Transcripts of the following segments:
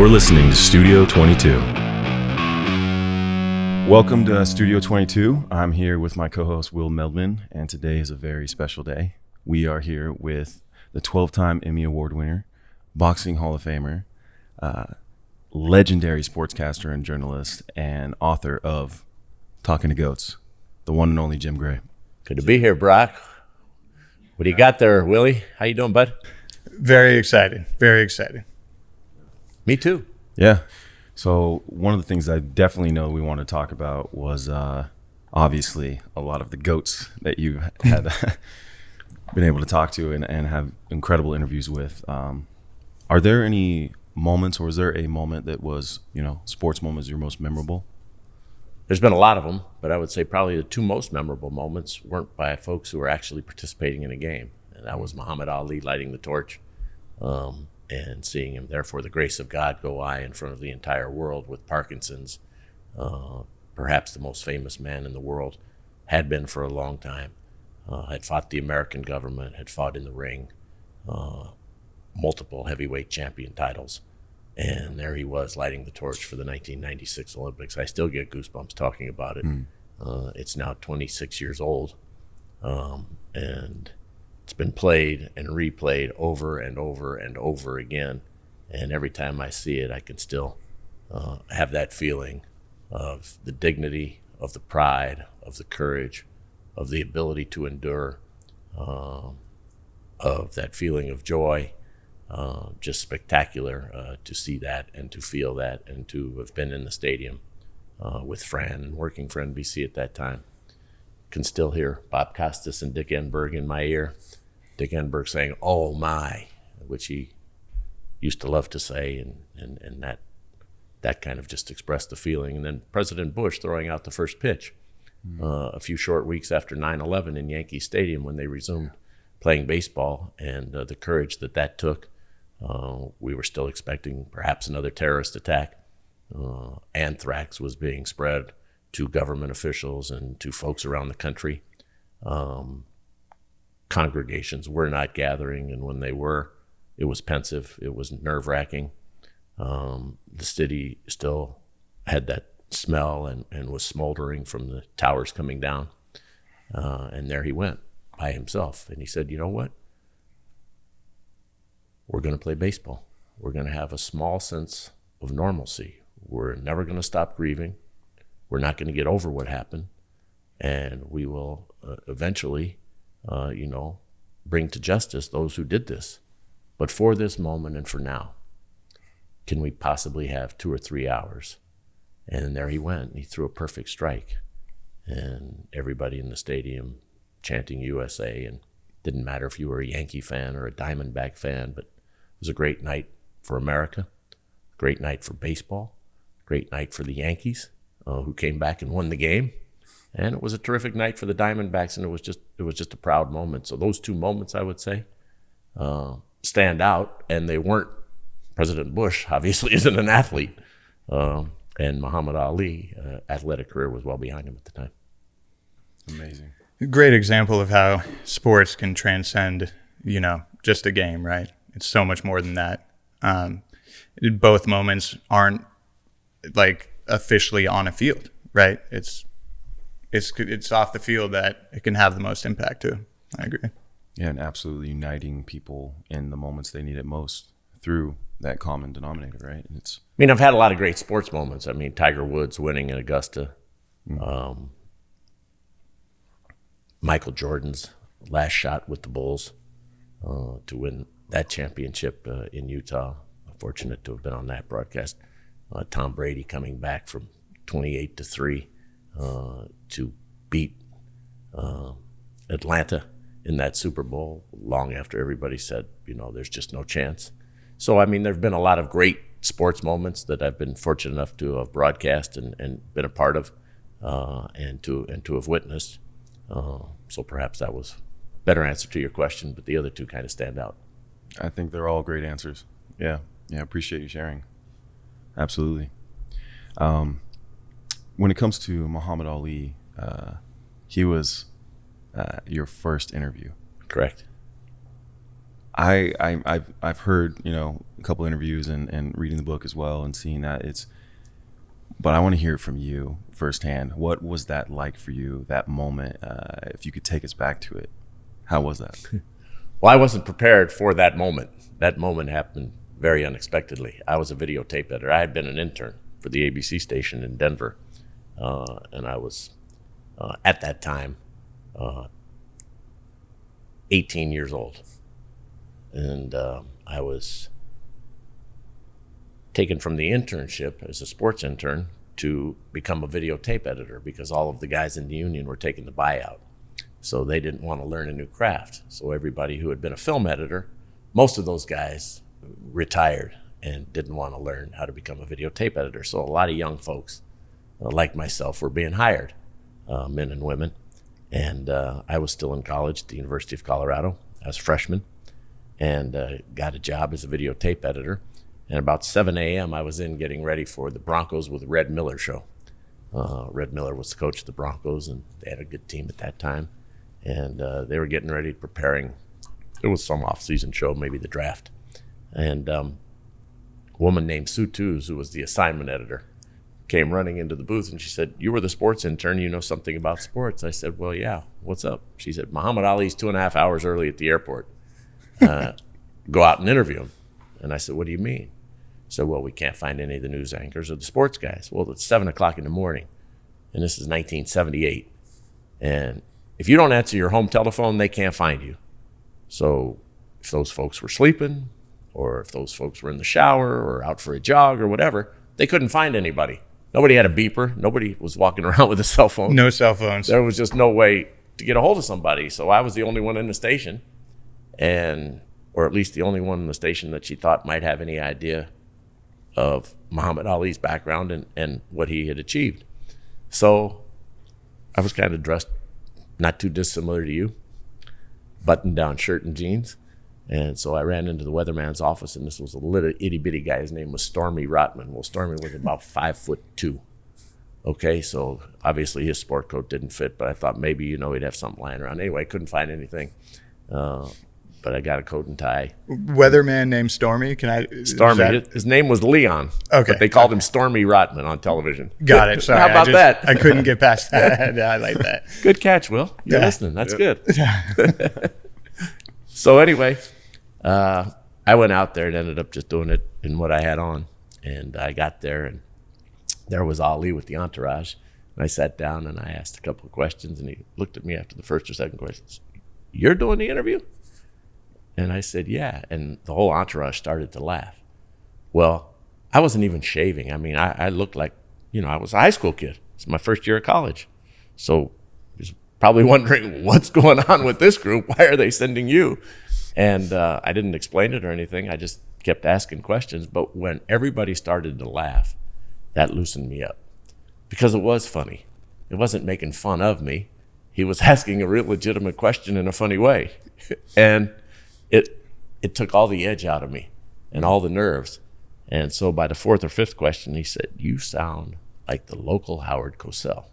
You're listening to Studio 22. Welcome to Studio 22. I'm here with my co-host Will Meldman, and today is a very special day. We are here with the 12-time Emmy Award winner, Boxing Hall of Famer, legendary sportscaster and journalist, and author of Talking to Goats, the one and only Jim Gray. Good to be here, Brock. What do you got there, Willie? How you doing, bud? Very excited. Very excited. Me too. Yeah. So one of the things I definitely know we want to talk about was obviously a lot of the GOATs that you've had been able to talk to and have incredible interviews with. Are there any moments, or is there a moment that was, sports moments your most memorable? There's been a lot of them, but I would say probably the two most memorable moments weren't by folks who were actually participating in a game. And that was Muhammad Ali lighting the torch. And seeing him there for the grace of God go by in front of the entire world with Parkinson's, perhaps the most famous man in the world, had been for a long time, had fought the American government, had fought in the ring, multiple heavyweight champion titles, and there he was lighting the torch for the 1996 Olympics. I still get goosebumps talking about it. It's now 26 years old, and it's been played and replayed over and over and over again. And every time I see it, I can still have that feeling of the dignity, of the pride, of the courage, of the ability to endure, of that feeling of joy. Just spectacular to see that and to feel that and to have been in the stadium with Fran and working for NBC at that time. Can still hear Bob Costas and Dick Enberg in my ear. Dick Enberg saying, "Oh my," which he used to love to say, and that kind of just expressed the feeling. And then President Bush throwing out the first pitch a few short weeks after 9/11 in Yankee Stadium when they resumed playing baseball, and the courage that took. We were still expecting perhaps another terrorist attack. Anthrax was being spread to government officials and to folks around the country. Congregations were not gathering, and when they were, it was pensive. It was nerve-wracking. The city still had that smell and was smoldering from the towers coming down. And there he went by himself. And he said, "You know what? We're going to play baseball. We're going to have a small sense of normalcy. We're never going to stop grieving. We're not going to get over what happened. And we will eventually, bring to justice those who did this. But for this moment and for now, can we possibly have 2 or 3 hours?" And there he went. And he threw a perfect strike. And everybody in the stadium chanting USA, and didn't matter if you were a Yankee fan or a Diamondback fan, but it was a great night for America, a great night for baseball, a great night for the Yankees, who came back and won the game. And it was a terrific night for the Diamondbacks, and it was just a proud moment. So those two moments, I would say, stand out, and they weren't. President Bush obviously isn't an athlete, and Muhammad Ali, athletic career was well behind him at the time. Amazing. Great example of how sports can transcend, just a game, right? It's so much more than that. Both moments aren't like officially on a field, right? It's off the field that it can have the most impact too. I agree. Yeah, and absolutely uniting people in the moments they need it most through that common denominator, right? And I've had a lot of great sports moments. Tiger Woods winning at Augusta. Michael Jordan's last shot with the Bulls to win that championship in Utah. Fortunate to have been on that broadcast. Tom Brady coming back from 28-3 to beat Atlanta in that Super Bowl long after everybody said, there's just no chance. So, there have been a lot of great sports moments that I've been fortunate enough to have broadcast and been a part of and to have witnessed. So perhaps that was a better answer to your question, but the other two kind of stand out. I think they're all great answers. Yeah, appreciate you sharing. Absolutely. When it comes to Muhammad Ali, he was your first interview. Correct. I've heard, a couple interviews and reading the book as well and seeing that but I want to hear it from you firsthand. What was that like for you, that moment? If you could take us back to it, how was that? Well, I wasn't prepared for that moment. That moment happened very unexpectedly. I was a videotape editor. I had been an intern for the ABC station in Denver, and I was at that time 18 years old, and I was taken from the internship as a sports intern to become a videotape editor because all of the guys in the union were taking the buyout. So they didn't want to learn a new craft. So everybody who had been a film editor, most of those guys retired and didn't want to learn how to become a videotape editor. So a lot of young folks, like myself, were being hired, men and women. And I was still in college at the University of Colorado. I was a freshman and got a job as a videotape editor. And about 7 a.m., I was in getting ready for the Broncos with Red Miller show. Red Miller was the coach of the Broncos, and they had a good team at that time. And they were getting ready, preparing. It was some off-season show, maybe the draft. And a woman named Sue Tews, who was the assignment editor, came running into the booth, and she said, "You were the sports intern. You know something about sports." I said, "Well, yeah. What's up?" She said, "Muhammad Ali's 2.5 hours early at the airport. Go out and interview him." And I said, "What do you mean?" She said, "Well, we can't find any of the news anchors or the sports guys." Well, it's 7 o'clock in the morning, and this is 1978. And if you don't answer your home telephone, they can't find you. So if those folks were sleeping, or if those folks were in the shower or out for a jog or whatever, they couldn't find anybody. Nobody had a beeper. Nobody was walking around with a cell phone. No cell phones. There was just no way to get a hold of somebody. So I was the only one in the station, or at least the only one in the station that she thought might have any idea of Muhammad Ali's background and what he had achieved. So I was kind of dressed not too dissimilar to you, button-down shirt and jeans. And so I ran into the weatherman's office, and this was a little itty-bitty guy. His name was Stormy Rotman. Well, Stormy was about 5'2". Okay, so obviously his sport coat didn't fit, but I thought maybe, he'd have something lying around. Anyway, I couldn't find anything. But I got a coat and tie. Weatherman named Stormy? Stormy. His name was Leon. Okay. But they called him Stormy Rotman on television. Got it. Sorry. How about that? I couldn't get past that. I like that. Good catch, Will. You're listening. That's good. So anyway, I went out there and ended up just doing it in what I had on. And I got there, and there was Ali with the entourage. And I sat down and I asked a couple of questions, and he looked at me after the first or second question. "You're doing the interview?" And I said, "Yeah." And the whole entourage started to laugh. Well, I wasn't even shaving. I mean, I looked like, I was a high school kid. It's my first year of college. So he was probably wondering, what's going on with this group? Why are they sending you? And I didn't explain it or anything. I just kept asking questions. But when everybody started to laugh, that loosened me up. Because it was funny. It wasn't making fun of me. He was asking a real legitimate question in a funny way. And it took all the edge out of me and all the nerves. And so by the fourth or fifth question, he said, "You sound like the local Howard Cosell."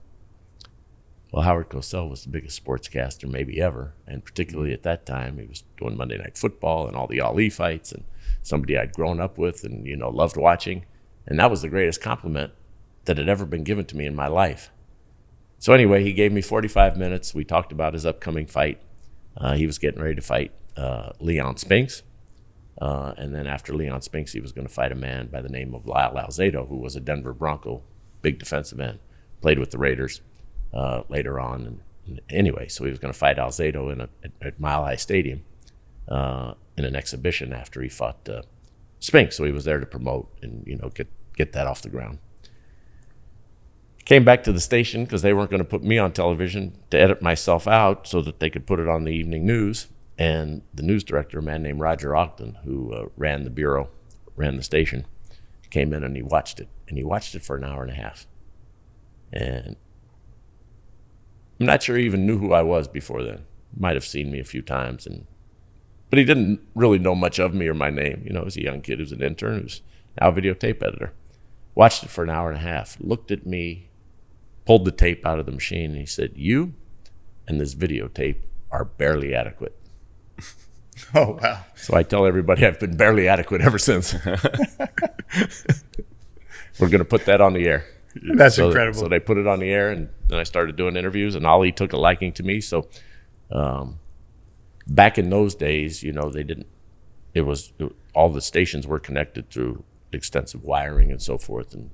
Well, Howard Cosell was the biggest sportscaster maybe ever. And particularly at that time, he was doing Monday Night Football and all the Ali fights, and somebody I'd grown up with and, loved watching. And that was the greatest compliment that had ever been given to me in my life. So anyway, he gave me 45 minutes. We talked about his upcoming fight. He was getting ready to fight Leon Spinks. And then after Leon Spinks, he was going to fight a man by the name of Lyle Alzado, who was a Denver Bronco, big defensive end, played with the Raiders later on. And anyway, so he was going to fight Alzado at Mile High Stadium in an exhibition after he fought Spinks. So he was there to promote and, get that off the ground. Came back to the station because they weren't going to put me on television to edit myself out so that they could put it on the evening news. And the news director, a man named Roger Ogden, who ran the bureau, ran the station, came in and he watched it. And he watched it for an hour and a half. And I'm not sure he even knew who I was before then. Might have seen me a few times. But he didn't really know much of me or my name. I was a young kid who's an intern who's now a videotape editor. Watched it for an hour and a half, looked at me, pulled the tape out of the machine, and he said, "You and this videotape are barely adequate." Oh, wow. So I tell everybody I've been barely adequate ever since. We're going to put that on the air. That's incredible. So they put it on the air, and then I started doing interviews, and Ali took a liking to me. So back in those days, they didn't, all the stations were connected through extensive wiring and so forth, and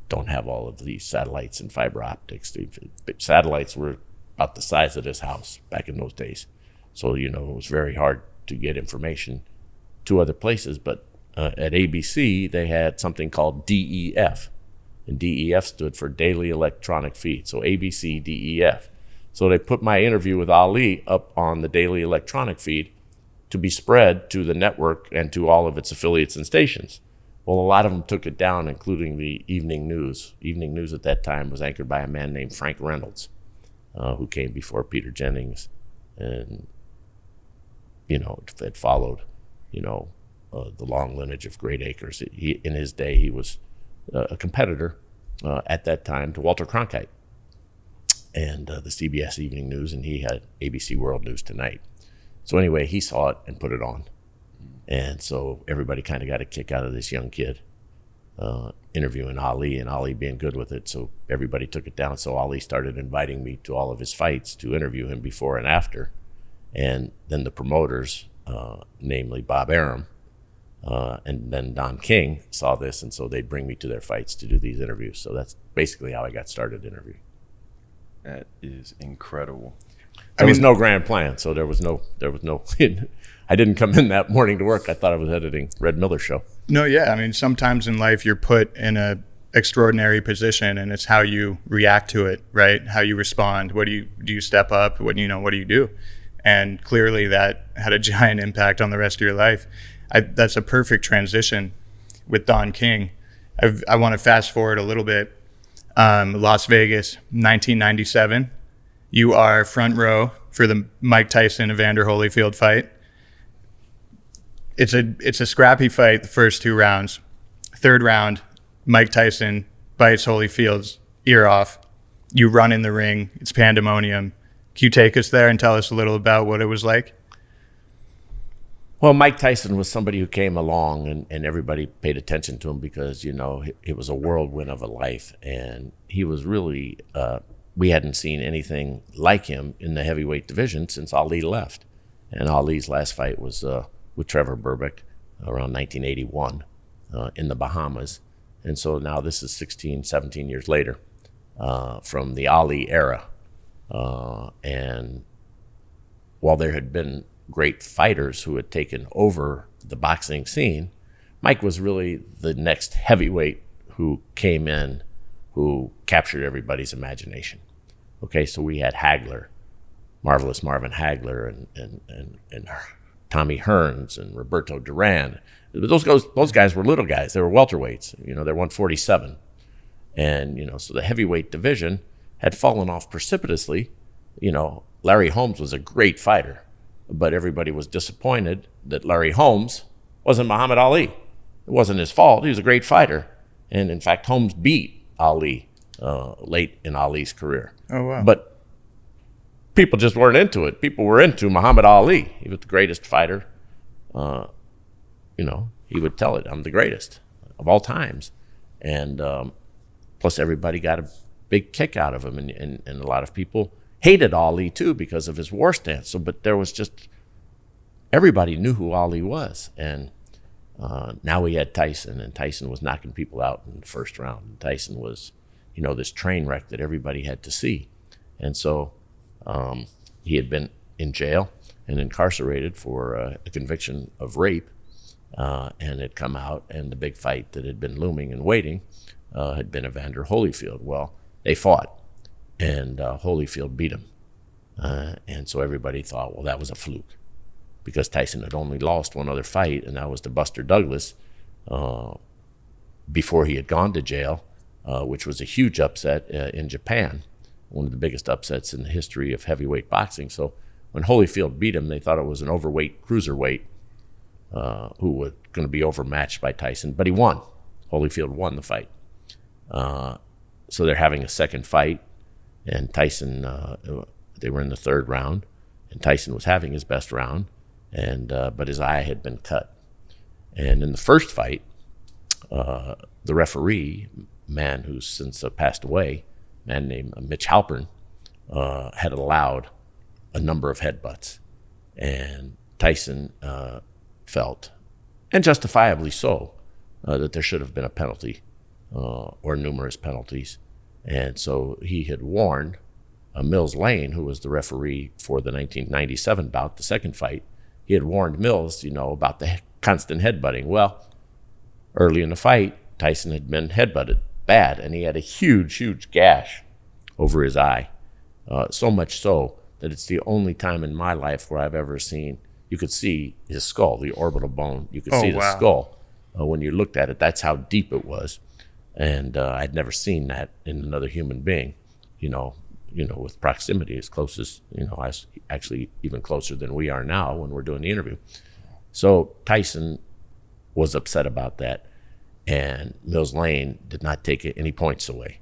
don't have all of these satellites and fiber optics. Satellites were about the size of this house back in those days. So, it was very hard to get information to other places. But at ABC, they had something called DEF. And DEF stood for Daily Electronic Feed. So ABC, DEF. So they put my interview with Ali up on the Daily Electronic Feed to be spread to the network and to all of its affiliates and stations. Well, a lot of them took it down, including the evening news. Evening news at that time was anchored by a man named Frank Reynolds, who came before Peter Jennings, and had followed, the long lineage of great acres. In his day, he was a competitor at that time to Walter Cronkite and the CBS Evening News, and he had ABC World News Tonight. So anyway, he saw it and put it on. And so everybody kind of got a kick out of this young kid interviewing Ali, and Ali being good with it. So everybody took it down. So Ali started inviting me to all of his fights to interview him before and after. And then the promoters, namely Bob Arum, and then Don King, saw this, and so they'd bring me to their fights to do these interviews. So that's basically how I got started interviewing. That is incredible. There was no grand plan, so there was no. I didn't come in that morning to work. I thought I was editing Red Miller's show. No, yeah. Sometimes in life you're put in a extraordinary position, and it's how you react to it, right? How you respond. What do you step up? What do you do? And clearly that had a giant impact on the rest of your life. That's a perfect transition with Don King. I want to fast forward a little bit. Las Vegas, 1997. You are front row for the Mike Tyson Evander Holyfield fight. It's a scrappy fight, the first 2 rounds. Third round, Mike Tyson bites Holyfield's ear off. You run in the ring. It's pandemonium. Can you take us there and tell us a little about what it was like? Well, Mike Tyson was somebody who came along, and everybody paid attention to him because, it was a whirlwind of a life. And he was really, we hadn't seen anything like him in the heavyweight division since Ali left. And Ali's last fight was with Trevor Berbick around 1981 in the Bahamas. And so now this is 16, 17 years later from the Ali era. And while there had been great fighters who had taken over the boxing scene, Mike was really the next heavyweight who came in, who captured everybody's imagination. Okay, so we had Hagler, Marvelous Marvin Hagler, and Tommy Hearns and Roberto Duran. Those guys were little guys. They were welterweights. They're 147. And, so the heavyweight division had fallen off precipitously. Larry Holmes was a great fighter, but everybody was disappointed that Larry Holmes wasn't Muhammad Ali. It wasn't his fault. He was a great fighter. And in fact, Holmes beat Ali late in Ali's career. Oh, wow. But people just weren't into it. People were into Muhammad Ali. He was the greatest fighter. He would tell it, I'm the greatest of all times. And plus everybody got a big kick out of him. And a lot of people hated Ali too because of his war stance. But there was just, everybody knew who Ali was. And now we had Tyson, and Tyson was knocking people out in the first round. And Tyson was, this train wreck that everybody had to see. And so he had been in jail and incarcerated for a conviction of rape, and had come out, and the big fight that had been looming and waiting had been Evander Holyfield. Well, they fought, and Holyfield beat him. And so everybody thought, well, that was a fluke, because Tyson had only lost one other fight, and that was to Buster Douglas before he had gone to jail, which was a huge upset in Japan, one of the biggest upsets in the history of heavyweight boxing. So when Holyfield beat him, they thought it was an overweight cruiserweight who was going to be overmatched by Tyson, but he won. Holyfield won the fight. So they're having a second fight, and Tyson, they were in the third round, and Tyson was having his best round, and but his eye had been cut. And in the first fight, the referee, man who's since passed away, a man named Mitch Halpern, had allowed a number of headbutts. And Tyson felt, and justifiably so, that there should have been a penalty or numerous penalties. And so he had warned Mills Lane, who was the referee for the 1997 bout, the second fight. He had warned Mills, about the constant headbutting. Well, early in the fight, Tyson had been headbutted bad, and he had a huge, huge gash over his eye. So much so that it's the only time in my life where I've ever seen, you could see his skull, the orbital bone. You could see the skull. When you looked at it, that's how deep it was. And I'd never seen that in another human being, with proximity as close as, actually even closer than we are now when we're doing the interview. So Tyson was upset about that, and Mills Lane did not take any points away,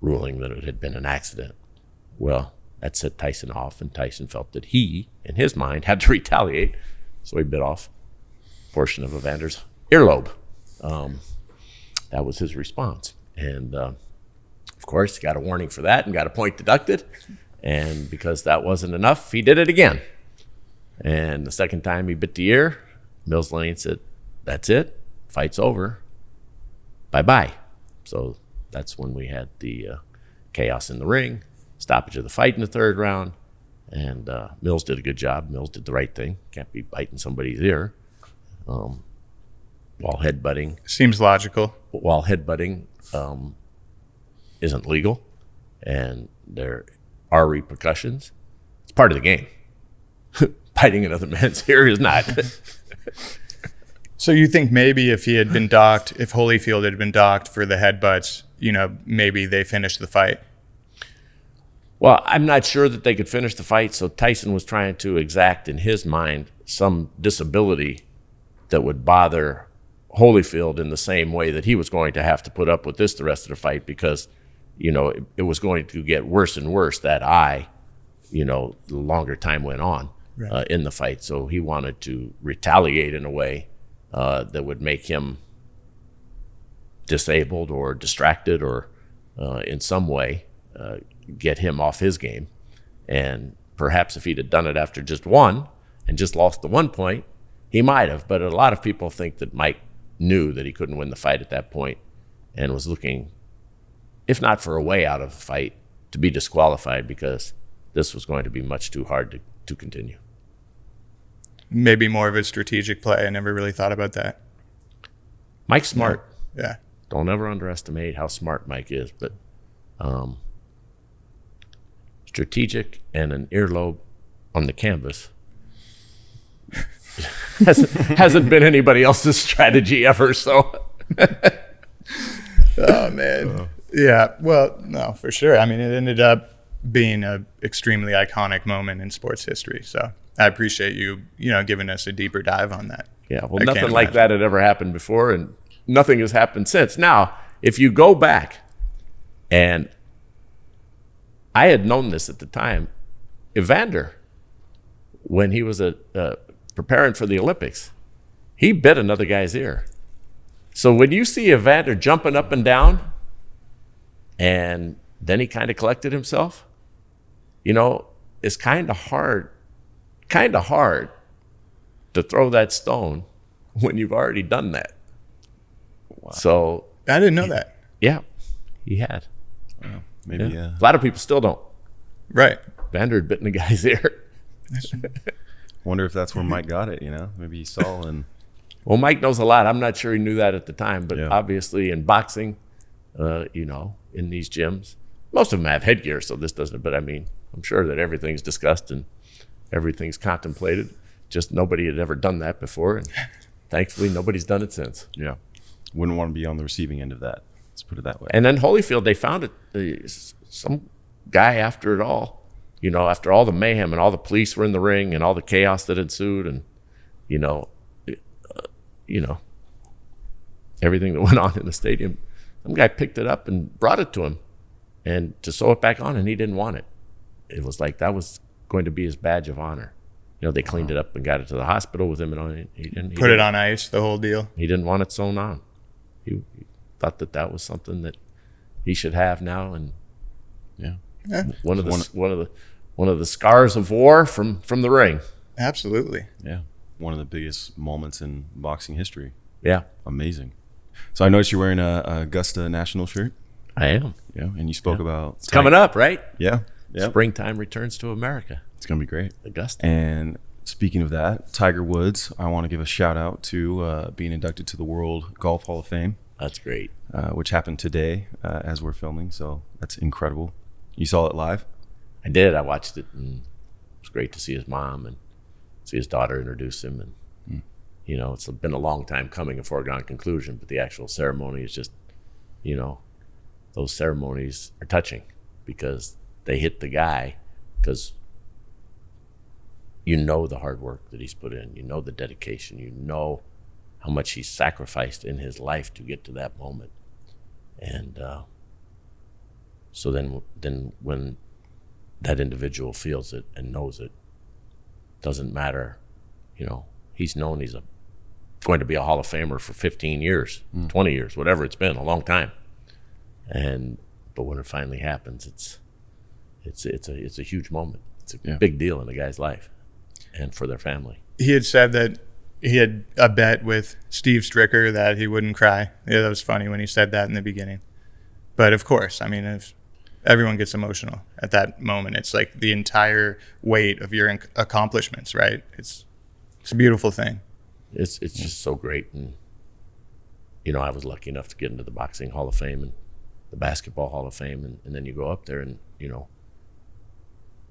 ruling that it had been an accident. Well, that set Tyson off, and Tyson felt that he, in his mind, had to retaliate, so he bit off a portion of Evander's earlobe. That was his response. And of course, he got a warning for that and got a point deducted. And because that wasn't enough, he did it again. And the second time he bit the ear, Mills Lane said, "That's it, fight's over, bye-bye." So that's when we had the chaos in the ring, stoppage of the fight in the third round. And Mills did a good job. Mills did the right thing. Can't be biting somebody's ear while headbutting. Seems logical. While headbutting isn't legal, and there are repercussions. It's part of the game. Biting another man's ear is not. So you think maybe if he had been docked, if Holyfield had been docked for the headbutts, maybe they finished the fight? Well, I'm not sure that they could finish the fight, so Tyson was trying to exact in his mind some disability that would bother Holyfield in the same way that he was going to have to put up with this the rest of the fight, because, it was going to get worse and worse, that eye, the longer time went on in the fight. So he wanted to retaliate in a way that would make him disabled or distracted or in some way get him off his game. And perhaps if he'd have done it after just one and just lost the 1 point, he might have. But a lot of people think that Mike knew that he couldn't win the fight at that point and was looking, if not for a way out of the fight, to be disqualified, because this was going to be much too hard to continue. Maybe more of a strategic play. I never really thought about that. Mike's smart. Yeah. Don't ever underestimate how smart Mike is, but strategic and an earlobe on the canvas hasn't been anybody else's strategy ever. So, oh man, yeah. Well, no, for sure. I mean, it ended up being an extremely iconic moment in sports history. So, I appreciate you, giving us a deeper dive on that. Yeah. Well, nothing like that had ever happened before, and nothing has happened since. Now, if you go back, and I had known this at the time, Evander, when he was preparing for the Olympics, he bit another guy's ear. So when you see Evander jumping up and down, and then he kind of collected himself, it's kind of hard to throw that stone when you've already done that. Wow. So I didn't know that. Yeah, he had. Wow. Maybe a lot of people still don't. Right. Evander had bitten the guy's ear. Wonder if that's where Mike got it, Maybe he saw and... Well, Mike knows a lot. I'm not sure he knew that at the time, but obviously in boxing, in these gyms, most of them have headgear, so this doesn't, but I mean, I'm sure that everything's discussed and everything's contemplated. Just nobody had ever done that before, and thankfully nobody's done it since. Yeah. Wouldn't want to be on the receiving end of that. Let's put it that way. And then Holyfield, they found it, some guy after it all, after all the mayhem and all the police were in the ring and all the chaos that ensued, and, everything that went on in the stadium, some guy picked it up and brought it to him and to sew it back on, and he didn't want it. It was like that was going to be his badge of honor. They cleaned it up and got it to the hospital with him, and he didn't Put it on ice, the whole deal. He didn't want it sewn on. He thought that was something that he should have now, and one of the scars of war from the ring. Absolutely. Yeah, one of the biggest moments in boxing history. Yeah, amazing. So I noticed you're wearing a Augusta National shirt. I am. Yeah, and you spoke about it's coming up, right? Yeah. Springtime returns to America. It's gonna be great. Augusta. And speaking of that, Tiger Woods, I want to give a shout out to being inducted to the World Golf Hall of Fame. That's great. Which happened today as we're filming, so that's incredible. You saw it live? I did. I watched it, and it was great to see his mom and see his daughter introduce him. And it's been a long time coming, a foregone conclusion, but the actual ceremony is just, those ceremonies are touching because they hit the guy, because the hard work that he's put in, the dedication, how much he's sacrificed in his life to get to that moment. And so then when that individual feels it and knows it, doesn't matter, he's known he's going to be a Hall of Famer for 15 years, 20 years, whatever it's been, a long time. But when it finally happens, it's a huge moment. It's a big deal in a guy's life and for their family. He had said that he had a bet with Steve Stricker that he wouldn't cry. Yeah, that was funny when he said that in the beginning. But of course, I mean, if everyone gets emotional at that moment, it's like the entire weight of your accomplishments, right? It's a beautiful thing. It's just so great. And, I was lucky enough to get into the Boxing Hall of Fame and the Basketball Hall of Fame. And then you go up there and,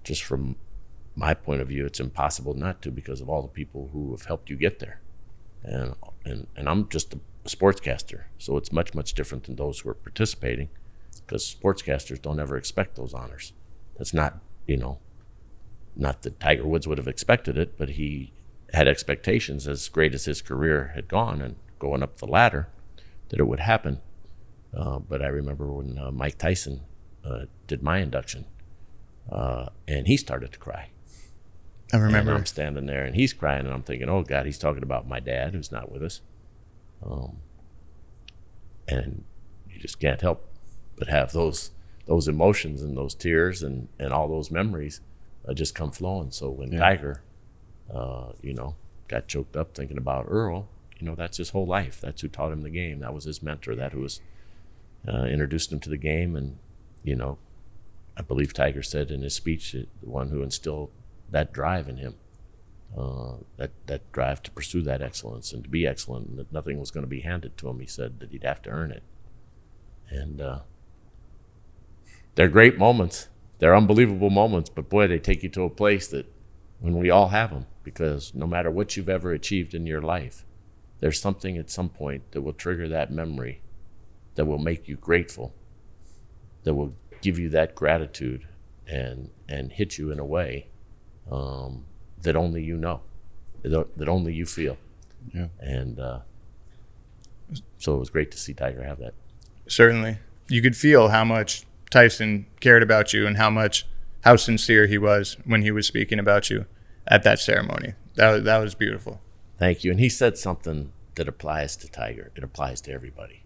just from my point of view, it's impossible not to, because of all the people who have helped you get there. And I'm just a sportscaster, so it's much, much different than those who are participating, because sportscasters don't ever expect those honors. That's not, not that Tiger Woods would have expected it, but he had expectations, as great as his career had gone and going up the ladder, that it would happen. But I remember when Mike Tyson did my induction, and he started to cry. I remember. And I'm standing there, and he's crying, and I'm thinking, oh, God, he's talking about my dad, who's not with us. And you just can't help but have those emotions and those tears and all those memories just come flowing. So when Tiger, got choked up thinking about Earl, that's his whole life. That's who taught him the game. That was his mentor. That who was introduced him to the game. And, I believe Tiger said in his speech, the one who instilled that drive in him, that drive to pursue that excellence and to be excellent, and that nothing was going to be handed to him. He said that he'd have to earn it. And they're great moments. They're unbelievable moments, but boy, they take you to a place that when we all have them, because no matter what you've ever achieved in your life, there's something at some point that will trigger that memory, that will make you grateful, that will give you that gratitude and hit you in a way that only you know, that only you feel. Yeah. And so it was great to see Tiger have that. Certainly. You could feel how much Tyson cared about you and how sincere he was when he was speaking about you at that ceremony. That was beautiful. Thank you. And he said something that applies to Tiger. It applies to everybody.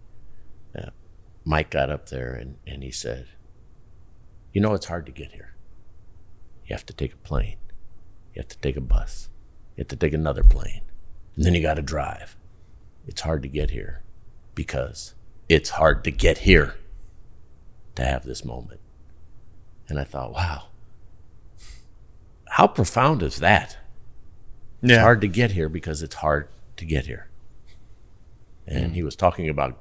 Mike got up there and he said, it's hard to get here. You have to take a plane. You have to take a bus. You have to take another plane. And then you got to drive. It's hard to get here because it's hard to get here to have this moment. And I thought, wow, how profound is that? Yeah. It's hard to get here because it's hard to get here. And he was talking about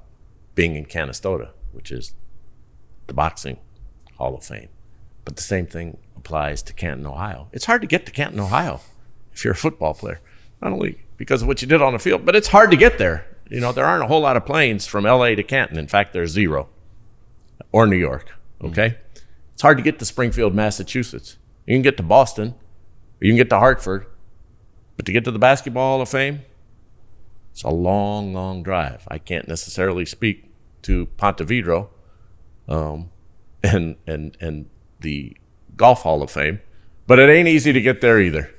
being in Canastota, which is the Boxing Hall of Fame. But the same thing applies to Canton, Ohio. It's hard to get to Canton, Ohio if you're a football player, not only because of what you did on the field, but it's hard to get there. There aren't a whole lot of planes from LA to Canton. In fact, there's zero. Or New York, okay? It's hard to get to Springfield, Massachusetts. You can get to Boston, or you can get to Hartford, but to get to the Basketball Hall of Fame, it's a long, long drive. I can't necessarily speak to Ponte Vedra and the Golf Hall of Fame, but it ain't easy to get there either.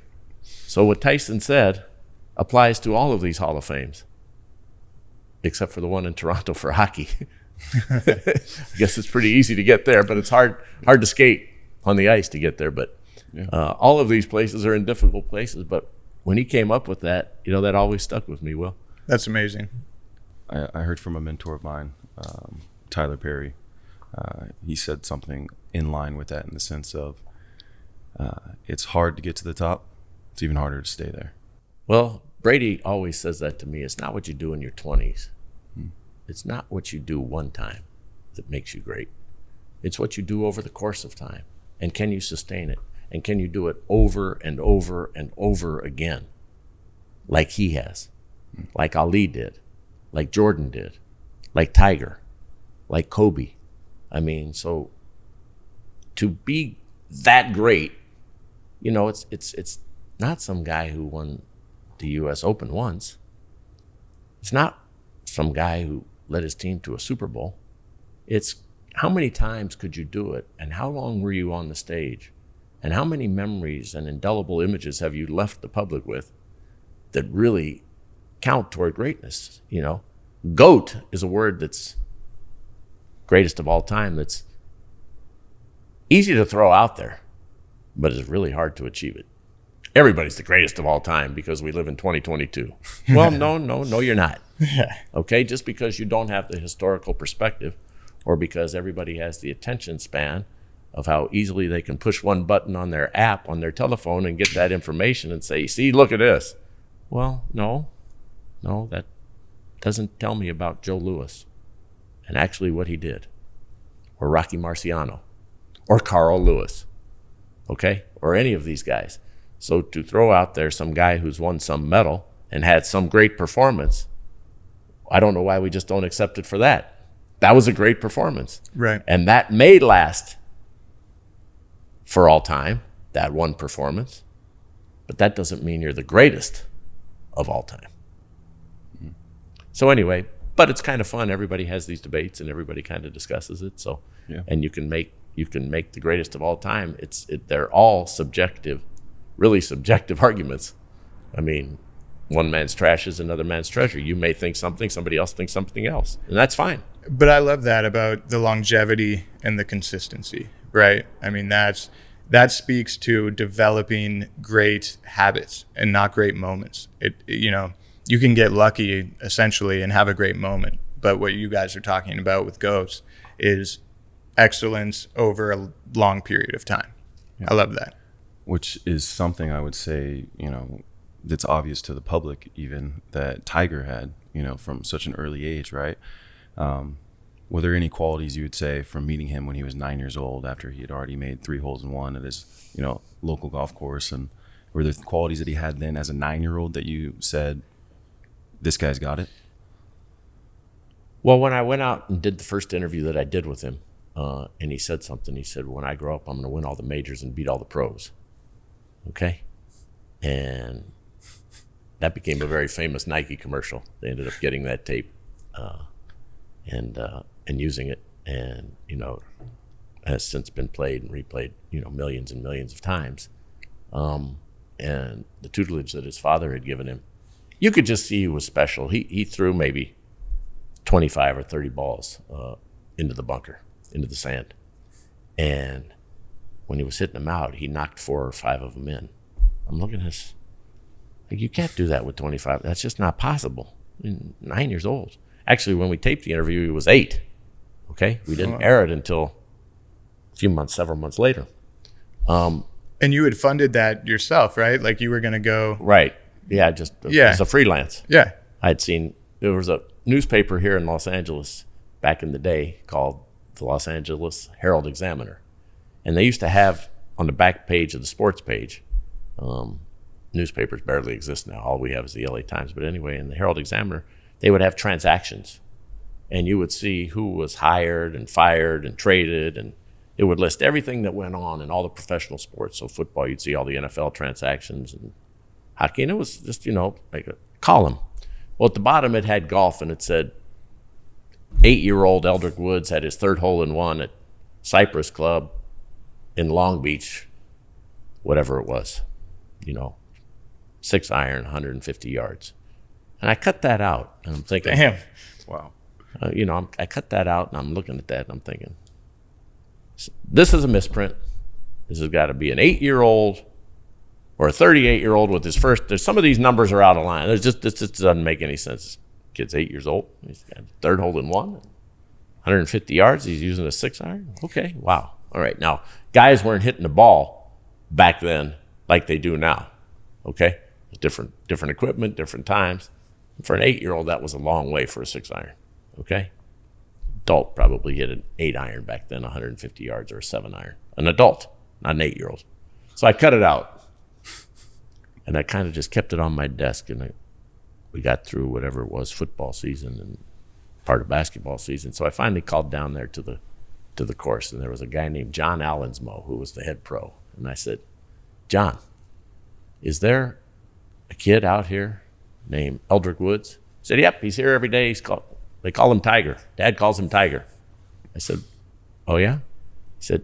So what Tyson said applies to all of these Hall of Fames, except for the one in Toronto for hockey. I guess it's pretty easy to get there, but it's hard to skate on the ice to get there. But all of these places are in difficult places. But when he came up with that, that always stuck with me, Will. That's amazing. I heard from a mentor of mine, Tyler Perry. He said something in line with that, in the sense of it's hard to get to the top. It's even harder to stay there. Well, Brady always says that to me. It's not what you do in your 20s. It's not what you do one time that makes you great. It's what you do over the course of time. And can you sustain it? And can you do it over and over and over again? Like he has. Like Ali did. Like Jordan did. Like Tiger. Like Kobe. I mean, so to be that great, it's not some guy who won the U.S. Open once. It's not some guy who led his team to a Super Bowl. It's how many times could you do it, and how long were you on the stage, and how many memories and indelible images have you left the public with that really count toward greatness. GOAT is a word that's greatest of all time, that's easy to throw out there, but it's really hard to achieve it. Everybody's the greatest of all time because we live in 2022. Well, no, you're not. Okay, just because you don't have the historical perspective, or because everybody has the attention span of how easily they can push one button on their app on their telephone and get that information and say, see, look at this. Well, no, that doesn't tell me about Joe Louis and actually what he did, or Rocky Marciano, or Carl Lewis, okay, or any of these guys. So to throw out there some guy who's won some medal and had some great performance, I don't know why we just don't accept it for that. That was a great performance. Right. And that may last for all time, that one performance. But that doesn't mean you're the greatest of all time. So anyway, but it's kind of fun. Everybody has these debates and everybody kind of discusses it. So, and you can make the greatest of all time. They're all subjective, really subjective arguments. I mean, one man's trash is another man's treasure. You may think something, somebody else thinks something else, and that's fine. But I love that about the longevity and the consistency, right? I mean, that speaks to developing great habits and not great moments. You can get lucky essentially and have a great moment, but what you guys are talking about with GOATs is excellence over a long period of time. I love that. Which is something I would say, that's obvious to the public, even, that Tiger had, from such an early age, right? Were there any qualities you would say from meeting him when he was 9 years old, after he had already made 3 holes in one at his, local golf course? And were there qualities that he had then as a 9-year-old that you said, this guy's got it? Well, when I went out and did the first interview that I did with him, and he said something, he said, when I grow up, I'm going to win all the majors and beat all the pros. Okay? And that became a very famous Nike commercial. They ended up getting that tape and using it, and has since been played and replayed millions and millions of times. And the tutelage that his father had given him, you could just see he was special. He threw maybe 25 or 30 balls into the bunker, into the sand, and when he was hitting them out, he knocked 4 or 5 of them in. I'm looking at this, like, you can't do that with 25. That's just not possible. 9 years old. Actually, when we taped the interview, he was 8. Okay? We didn't air it until several months later. And you had funded that yourself, right? Like, you were going to go. Right. Yeah, as a freelance. Yeah. I'd seen, there was a newspaper here in Los Angeles back in the day called the Los Angeles Herald-Examiner. And they used to have on the back page of the sports page, newspapers barely exist now. All we have is the LA Times. But anyway, in the Herald-Examiner, they would have transactions. And you would see who was hired and fired and traded. And it would list everything that went on in all the professional sports. So football, you'd see all the NFL transactions, and hockey. And it was just, like a column. Well, at the bottom, it had golf, and it said 8-year-old Eldrick Woods had his 3rd hole in one at Cypress Club in Long Beach, whatever it was, 6 iron, 150 yards. And I cut that out, and I'm thinking, Damn. Wow. I cut that out, and I'm looking at that, and I'm thinking, this is a misprint. This has got to be an 8-year-old or a 38-year-old with his first. Some of these numbers are out of line. This just doesn't make any sense. This kid's 8 years old. He's got third hole in one, 150 yards. He's using a 6 iron. Okay, wow. All right. Now, guys weren't hitting the ball back then like they do now. Okay, different equipment, different times. For an 8-year-old, that was a long way for a 6 iron. Okay, adult probably hit an 8 iron back then, 150 yards, or a 7 iron. An adult, not an 8-year-old. So I cut it out, and I kind of just kept it on my desk. And we got through whatever it was, football season and part of basketball season. So I finally called down there to the course, and there was a guy named John Allensmo who was the head pro. And I said, John, is there a kid out here named Eldrick Woods? He said, yep, he's here every day. They call him Tiger. Dad calls him Tiger. I said, oh, yeah? He said,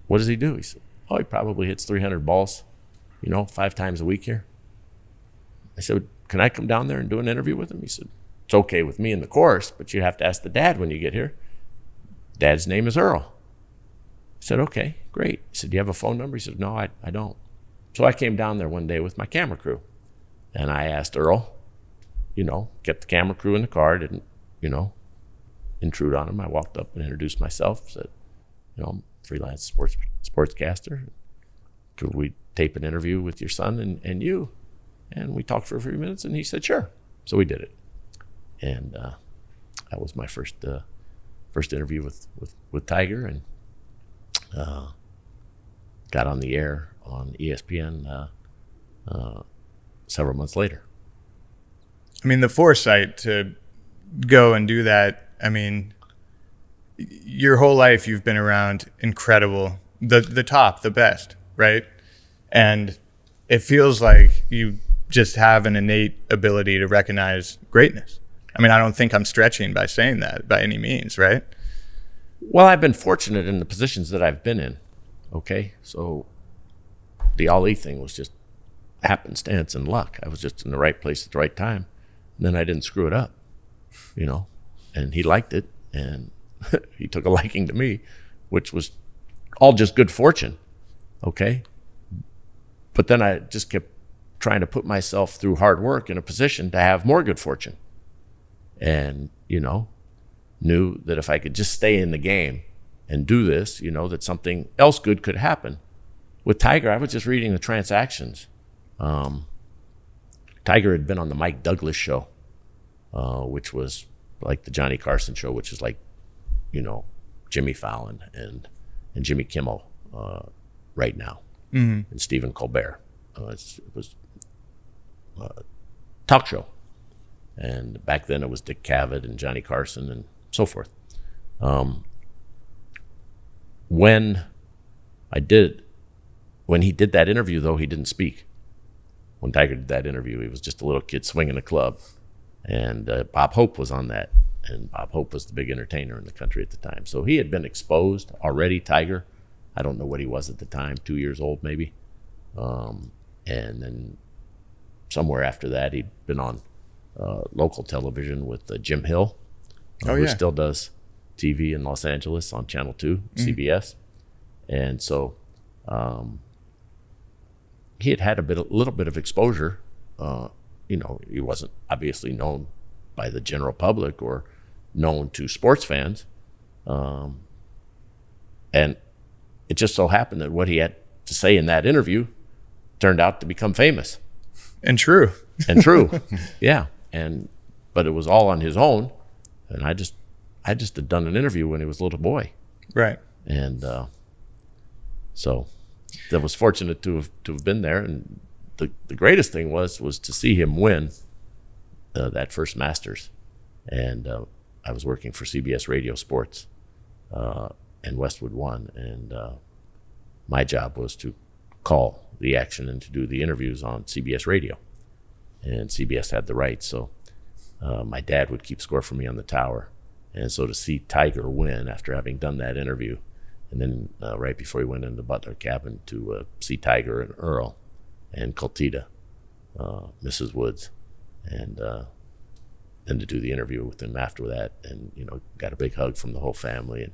what does he do? He said, oh, he probably hits 300 balls, 5 times a week here. I said, can I come down there and do an interview with him? He said, it's okay with me in the course, but you have to ask the dad when you get here. Dad's name is Earl. I said, okay, great. He said, do you have a phone number? He said, no, I don't. So I came down there one day with my camera crew, and I asked Earl, get the camera crew in the car, didn't, intrude on him. I walked up and introduced myself, said, I'm a freelance sportscaster. Could we tape an interview with your son and you? And we talked for a few minutes, and he said, sure. So we did it. And that was my first interview with Tiger, and got on the air on ESPN several months later. I mean, the foresight to go and do that. I mean, your whole life you've been around incredible, the top, the best, right? And it feels like you just have an innate ability to recognize greatness. I mean, I don't think I'm stretching by saying that by any means, right? Well, I've been fortunate in the positions that I've been in. Okay, so the Ali thing was just happenstance and luck. I was just in the right place at the right time. And then I didn't screw it up, and he liked it, and he took a liking to me, which was all just good fortune. Okay. But then I just kept trying to put myself through hard work in a position to have more good fortune. And, knew that if I could just stay in the game and do this, that something else good could happen. With Tiger, I was just reading the transactions. Tiger had been on the Mike Douglas show, which was like the Johnny Carson show, which is like, Jimmy Fallon and Jimmy Kimmel right now, and Stephen Colbert. It was a talk show. And back then it was Dick Cavett and Johnny Carson and so forth. When he did that interview, though, he didn't speak. When Tiger did that interview, he was just a little kid swinging a club. And Bob Hope was on that. And Bob Hope was the big entertainer in the country at the time. So he had been exposed already, Tiger. I don't know what he was at the time, 2 years old maybe. And then somewhere after that, he'd been on local television with Jim Hill, who still does TV in Los Angeles on Channel 2, CBS. And so he had a little bit of exposure. He wasn't obviously known by the general public or known to sports fans. And it just so happened that what he had to say in that interview turned out to become famous. And true. Yeah. But it was all on his own. And I just had done an interview when he was a little boy. Right. And so I was fortunate to have been there. And the greatest thing was to see him win that first Masters. And I was working for CBS Radio Sports and Westwood One. And my job was to call the action and to do the interviews on CBS Radio. And CBS had the rights. So my dad would keep score for me on the tower. And so to see Tiger win after having done that interview, and then right before he went into the Butler cabin to see Tiger and Earl and Coltita, Mrs. Woods, and then to do the interview with him after that, and got a big hug from the whole family. And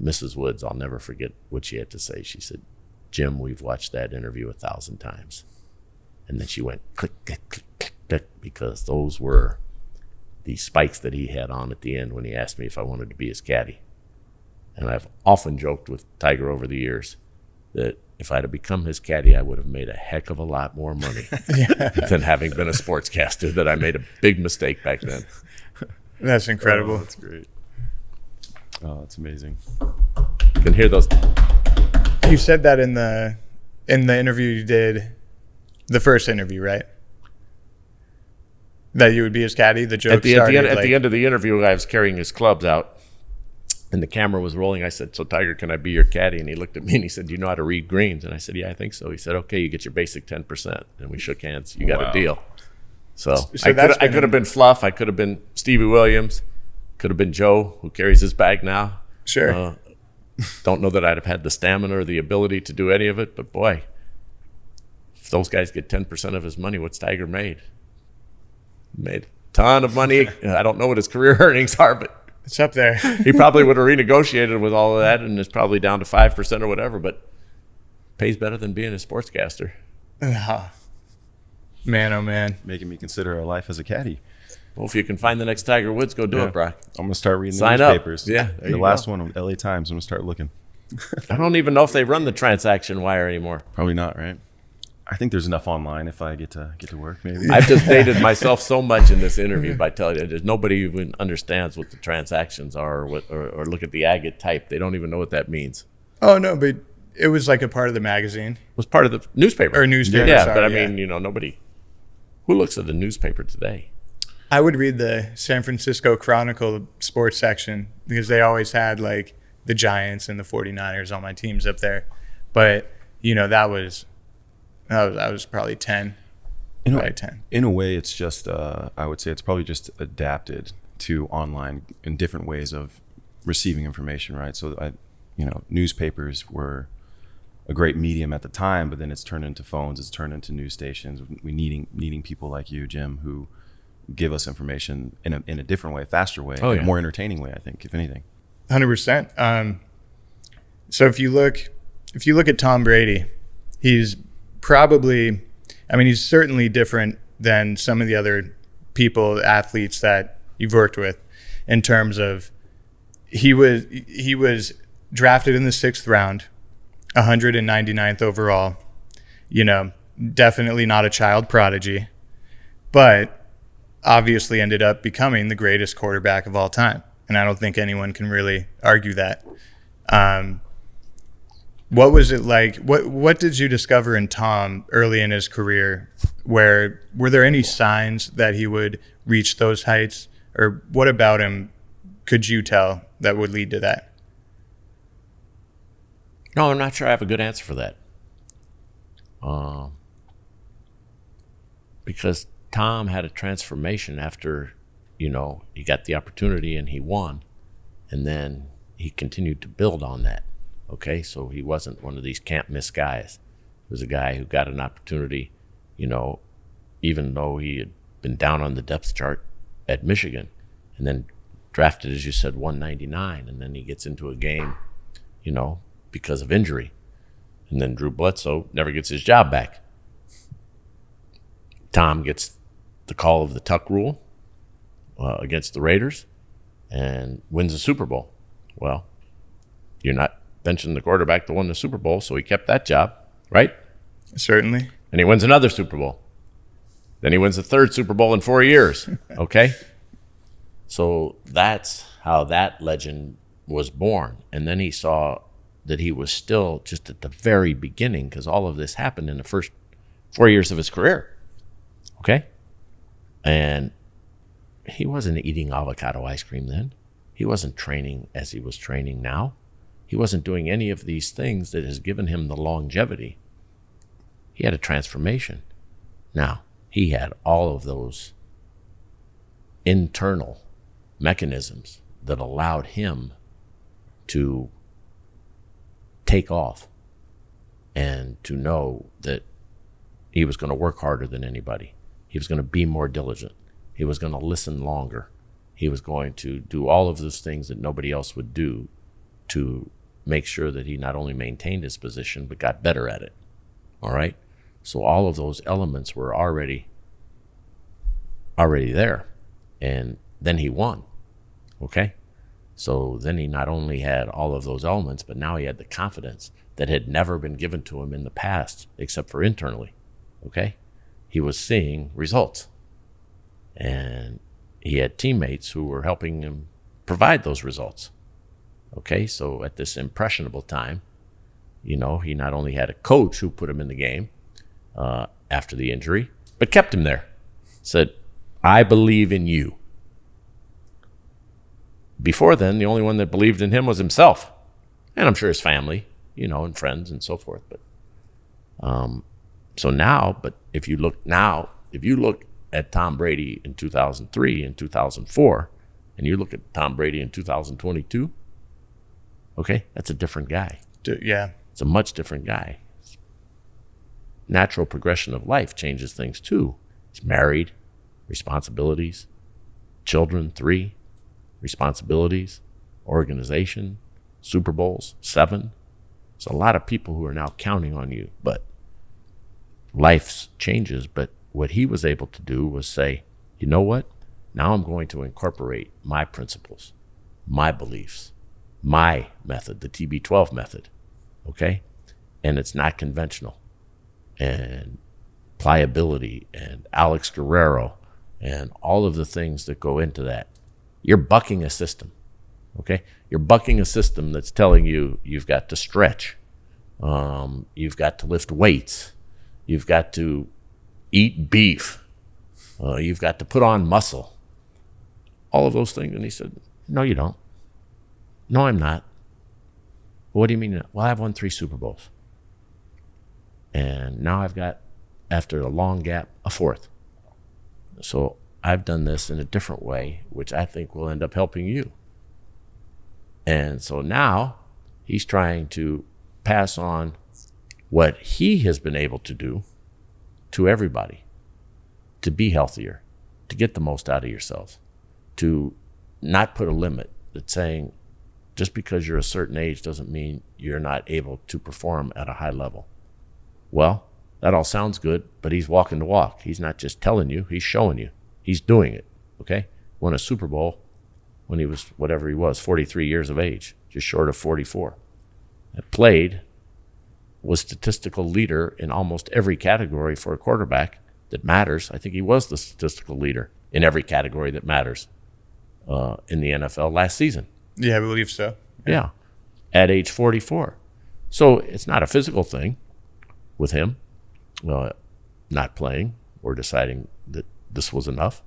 Mrs. Woods, I'll never forget what she had to say. She said, "Jim, we've watched that interview 1,000 times." And then she went click, click, click, click, click, because those were the spikes that he had on at the end when he asked me if I wanted to be his caddy. And I've often joked with Tiger over the years that if I'd have become his caddy, I would have made a heck of a lot more money than having been a sportscaster, that I made a big mistake back then. That's incredible. Oh, that's great. Oh, that's amazing. You can hear those. You said that in the interview you did, the first interview, right? That you would be his caddy. The joke At the started end of the interview, I was carrying his clubs out, and the camera was rolling. I said, "So, Tiger, can I be your caddy?" And he looked at me and he said, "Do you know how to read greens?" And I said, "Yeah, I think so." He said, "Okay, you get your basic 10%." And we shook hands. You got a deal. So I could have been Fluff. I could have been Stevie Williams. Could have been Joe, who carries his bag now. Sure. Don't know that I'd have had the stamina or the ability to do any of it. But, boy, if those guys get 10% of his money, what's Tiger made? Made a ton of money. I don't know what his career earnings are, but it's up there. he probably would have renegotiated with all of that, and it's probably down to 5% or whatever, but pays better than being a sportscaster. Man, oh man. Making me consider our life as a caddy. Well, if you can find the next Tiger Woods, go do it, Brock. I'm going to start reading Sign the up. newspapers. Yeah, The last one, LA Times, I'm going to start looking. I don't even know if they run the transaction wire anymore. Probably not, right? I think there's enough online if I get to work, maybe. I've just dated myself so much in this interview by telling you, there's nobody even understands what the transactions are, or look at the agate type. They don't even know what that means. Oh, no, but it was like a part of the magazine. It was part of the newspaper. Or newspaper, Yeah, sorry, but I mean, nobody. Who looks at the newspaper today? I would read the San Francisco Chronicle sports section because they always had like the Giants and the 49ers on my teams up there. But, that was probably 10. Probably 10. In a way, it's just, I would say it's probably just adapted to online in different ways of receiving information, right? So, newspapers were a great medium at the time, but then it's turned into phones, it's turned into news stations. We needing people like you, Jim, who give us information in a different way, faster way, a more entertaining way, I think, if anything. 100%. So if you look at Tom Brady, he's probably, he's certainly different than some of the other athletes that you've worked with, in terms of he was drafted in the 6th round, 199th overall, definitely not a child prodigy, but obviously ended up becoming the greatest quarterback of all time. And I don't think anyone can really argue that. What was it like? What did you discover in Tom early in his career? Were there any signs that he would reach those heights? Or what about him could you tell that would lead to that? No, I'm not sure I have a good answer for that. Because Tom had a transformation after, he got the opportunity and he won. And then he continued to build on that. Okay, so he wasn't one of these can't miss guys. He was a guy who got an opportunity, even though he had been down on the depth chart at Michigan, and then drafted, as you said, 199. And then he gets into a game, because of injury. And then Drew Bledsoe never gets his job back. Tom gets the call of the tuck rule against the Raiders and wins the Super Bowl. Well, you're not benching the quarterback that won the Super Bowl, so he kept that job, right? Certainly. And he wins another Super Bowl. Then he wins the 3rd Super Bowl in 4 years, okay? So that's how that legend was born. And then he saw that he was still just at the very beginning, because all of this happened in the first 4 years of his career, okay? And he wasn't eating avocado ice cream then. He wasn't training as he was training now. He wasn't doing any of these things that has given him the longevity. He had a transformation. Now, he had all of those internal mechanisms that allowed him to take off and to know that he was going to work harder than anybody. He was going to be more diligent. He was going to listen longer. He was going to do all of those things that nobody else would do to make sure that he not only maintained his position, but got better at it. All right? So all of those elements were already there. And then he won. Okay? So then he not only had all of those elements, but now he had the confidence that had never been given to him in the past, except for internally. Okay? He was seeing results. And he had teammates who were helping him provide those results. Okay? So at this impressionable time, he not only had a coach who put him in the game after the injury, but kept him there. Said, I believe in you. Before then, the only one that believed in him was himself. And I'm sure his family, and friends and so forth. But so now, but if you look at Tom Brady in 2003 and 2004, and you look at Tom Brady in 2022, okay, that's a different guy. Yeah. It's a much different guy. Natural progression of life changes things too. He's married, responsibilities, children, 3, responsibilities, organization, Super Bowls, 7. There's a lot of people who are now counting on you, but life changes. But what he was able to do was say, you know what? Now I'm going to incorporate my principles, my beliefs, my method, the TB12 method, okay? And it's not conventional. And pliability and Alex Guerrero and all of the things that go into that. You're bucking a system, okay? You're bucking a system that's telling you you've got to stretch, you've got to lift weights, you've got to eat beef, you've got to put on muscle, all of those things. And he said, no, you don't. No, I'm not. What do you mean? Well, I've won 3 Super Bowls. And now I've got, after a long gap, a 4th. So I've done this in a different way, which I think will end up helping you. And so now he's trying to pass on what he has been able to do to everybody, to be healthier, to get the most out of yourself, to not put a limit that's saying just because you're a certain age doesn't mean you're not able to perform at a high level. Well, that all sounds good, but he's walking the walk. He's not just telling you, he's showing you. He's doing it, okay? Won a Super Bowl when he was, whatever he was, 43 years of age, just short of 44. Played, was statistical leader in almost every category for a quarterback that matters. I think he was the statistical leader in every category that matters in the NFL last season. Yeah, I believe so. Yeah, at age 44. So it's not a physical thing with him not playing or deciding that this was enough.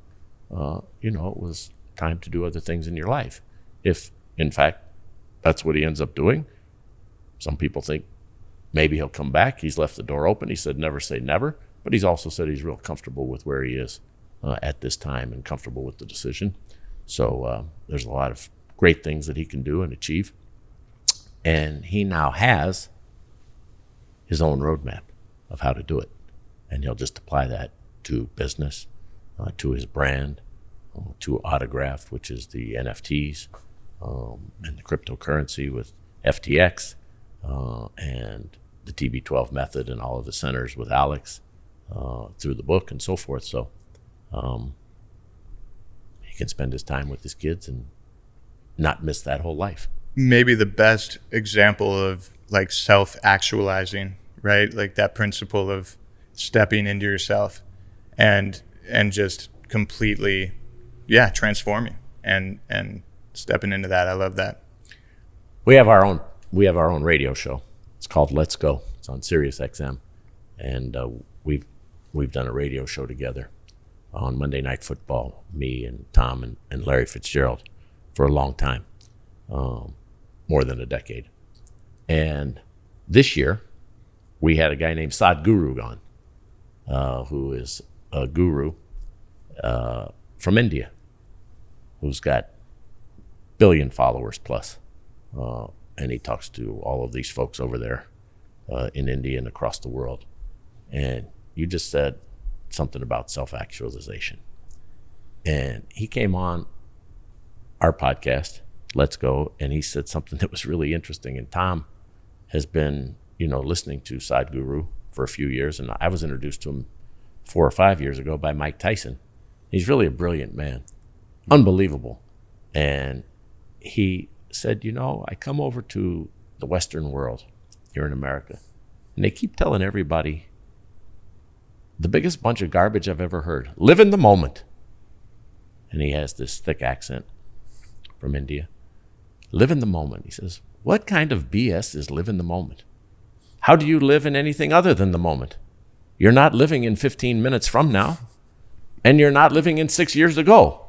It was time to do other things in your life. If, in fact, that's what he ends up doing, some people think maybe he'll come back. He's left the door open. He said never say never, but he's also said he's real comfortable with where he is at this time and comfortable with the decision. So there's a lot of great things that he can do and achieve. And he now has his own roadmap of how to do it. And he'll just apply that to business, to his brand, to Autograph, which is the NFTs, and the cryptocurrency with FTX, and the TB12 method and all of the centers with Alex through the book and so forth. So he can spend his time with his kids and not miss that whole life. Maybe the best example of like self-actualizing, right? Like that principle of stepping into yourself and just completely, transforming and stepping into that. I love that. We have our own radio show. It's called Let's Go. It's on Sirius XM, and we've done a radio show together on Monday Night Football. Me and Tom and Larry Fitzgerald for a long time, more than a decade. And this year, we had a guy named Sadhguru on, who is a guru from India, who's got billion followers plus. And he talks to all of these folks over there in India and across the world. And, you just said something about self-actualization. And he came on our podcast, Let's Go, and he said something that was really interesting. And Tom has been, listening to Sadhguru for a few years, and I was introduced to him 4 or 5 years ago by Mike Tyson. He's really a brilliant man, unbelievable. And he said, I come over to the Western world here in America, and they keep telling everybody the biggest bunch of garbage I've ever heard. Live in the moment. And he has this thick accent from India. Live in the moment. He says, what kind of BS is live in the moment? How do you live in anything other than the moment? You're not living in 15 minutes from now, and you're not living in 6 years ago.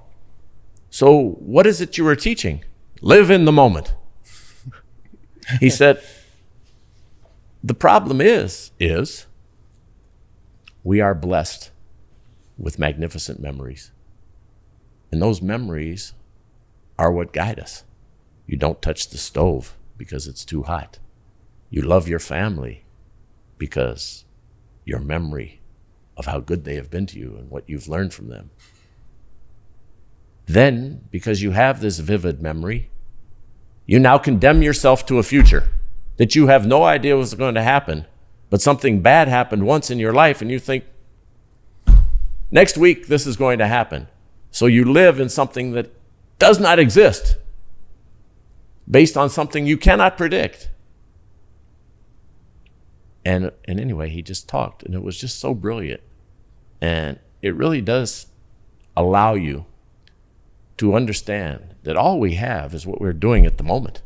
So what is it you were teaching? Live in the moment. He said, the problem is we are blessed with magnificent memories. And those memories are what guide us. You don't touch the stove because it's too hot. You love your family because your memory of how good they have been to you and what you've learned from them. Then, because you have this vivid memory, you now condemn yourself to a future that you have no idea what's going to happen, but something bad happened once in your life and you think, next week this is going to happen. So you live in something that does not exist based on something you cannot predict. And anyway, he just talked, and it was just so brilliant. And it really does allow you to understand that all we have is what we're doing at the moment.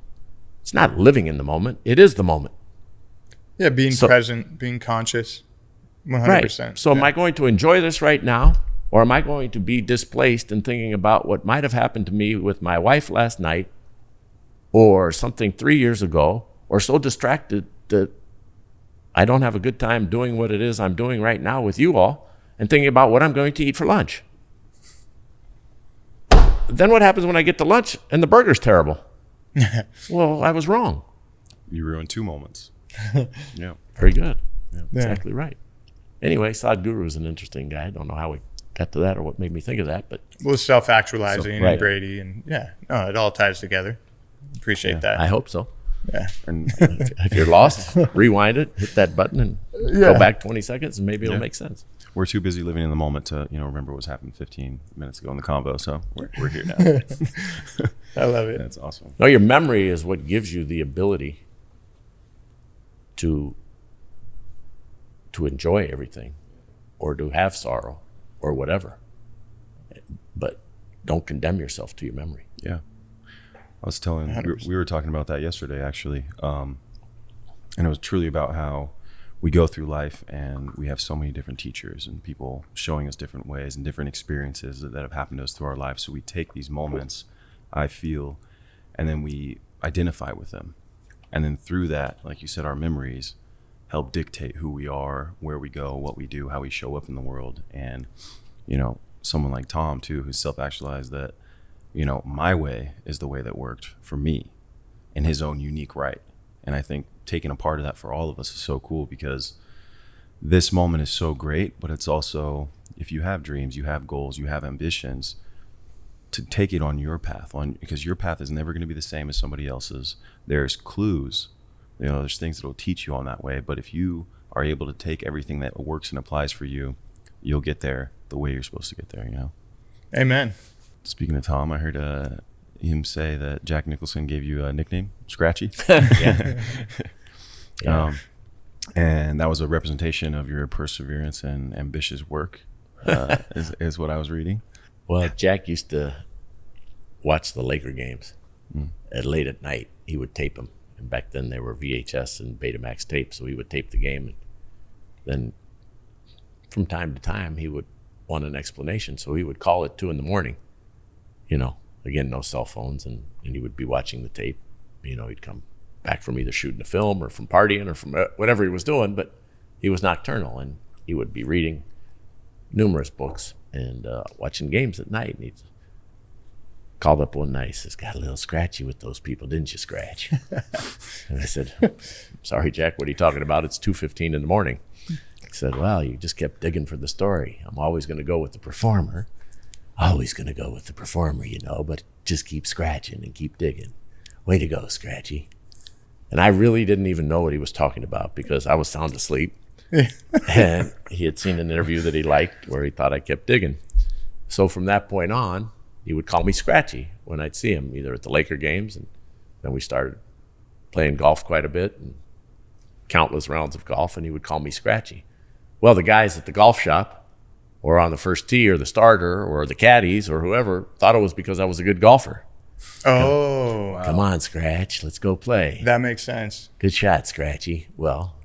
It's not living in the moment. It is the moment. Yeah, being present, being conscious, 100%. Right. So am I going to enjoy this right now? Or am I going to be displaced and thinking about what might have happened to me with my wife last night, or something 3 years ago, or so distracted that I don't have a good time doing what it is I'm doing right now with you all, and thinking about what I'm going to eat for lunch? Then what happens when I get to lunch and the burger's terrible? Well, I was wrong. You ruined 2 moments. Yeah. Very good. Yeah. Exactly right. Anyway, Sadhguru is an interesting guy. I don't know how we got to that or what made me think of that, but well, self-actualizing right. and Brady, and it all ties together. Appreciate that. I hope so. Yeah. And If you're lost, rewind it, hit that button, and go back 20 seconds, and maybe it'll make sense. we're too busy living in the moment to remember what's happened 15 minutes ago in the convo. So we're here now. I love it. That's awesome. No, your memory is what gives you the ability to enjoy everything, or to have sorrow, or whatever. But don't condemn yourself to your memory. Yeah. I was telling, we were talking about that yesterday, actually. And it was truly about how we go through life and we have so many different teachers and people showing us different ways and different experiences that have happened to us through our lives. So we take these moments, I feel, and then we identify with them. And then through that, like you said, our memories help dictate who we are, where we go, what we do, how we show up in the world. And, someone like Tom, too, who's self-actualized that, my way is the way that worked for me in his own unique right. And I think taking a part of that for all of us is so cool, because this moment is so great, but it's also, if you have dreams, you have goals, you have ambitions, to take it on your path, because your path is never going to be the same as somebody else's. There's clues, there's things that will teach you on that way. But if you are able to take everything that works and applies for you, you'll get there the way you're supposed to get there, Amen. Speaking of Tom, I heard him say that Jack Nicholson gave you a nickname, Scratchy. Yeah. Yeah. And that was a representation of your perseverance and ambitious work, is what I was reading. Well, Jack used to watch the Laker games late at night. He would tape them. And back then they were VHS and Betamax tapes, so he would tape the game. And then from time to time, he would want an explanation. So he would call at 2 a.m. Again, no cell phones. And he would be watching the tape. He'd come back from either shooting a film or from partying or from whatever he was doing. But he was nocturnal, and he would be reading numerous books and watching games at night. And he called up one night. He says, "Got a little scratchy with those people, didn't you, Scratch?" And I said, "Sorry, Jack, what are you talking about? It's 2:15 in the morning." He said, well, you just kept digging for the story. I'm always going to go with the performer. Always going to go with the performer, but just keep scratching and keep digging. Way to go, Scratchy. And I really didn't even know what he was talking about because I was sound asleep. And he had seen an interview that he liked where he thought I kept digging. So from that point on, he would call me Scratchy when I'd see him, either at the Laker games, and then we started playing golf quite a bit and countless rounds of golf, and he would call me Scratchy. Well, the guys at the golf shop or on the first tee or the starter or the caddies or whoever thought it was because I was a good golfer. Oh, wow. Come on, Scratch, let's go play. That makes sense. Good shot, Scratchy. Well,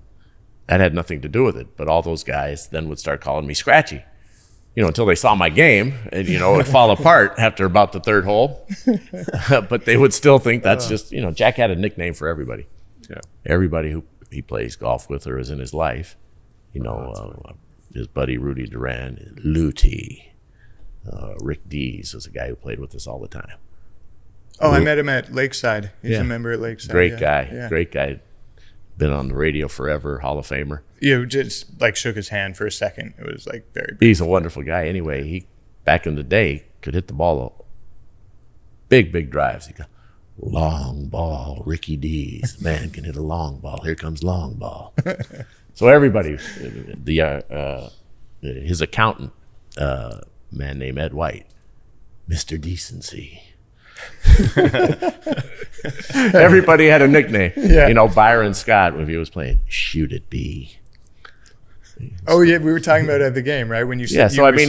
that had nothing to do with it, but all those guys then would start calling me Scratchy, until they saw my game, and it would fall apart after about the third hole. But they would still think that's just, Jack had a nickname for everybody. Yeah. Everybody who he plays golf with or is in his life, his buddy Rudy Duran, Luty, Rick Dees was a guy who played with us all the time. Oh, I met him at Lakeside. He's a member at Lakeside. Great guy. Been on the radio forever, Hall of Famer. You just shook his hand for a second. It was very big. He's a wonderful guy. Anyway, he back in the day could hit the ball big drives. He go, long ball, Ricky D's. Man can hit a long ball. Here comes long ball. So everybody, his accountant, man named Ed White, Mr. Decency. Everybody had a nickname. Yeah. Byron Scott, when he was playing, shoot it, B. Oh yeah, we were talking about it at the game, right? When you said Byron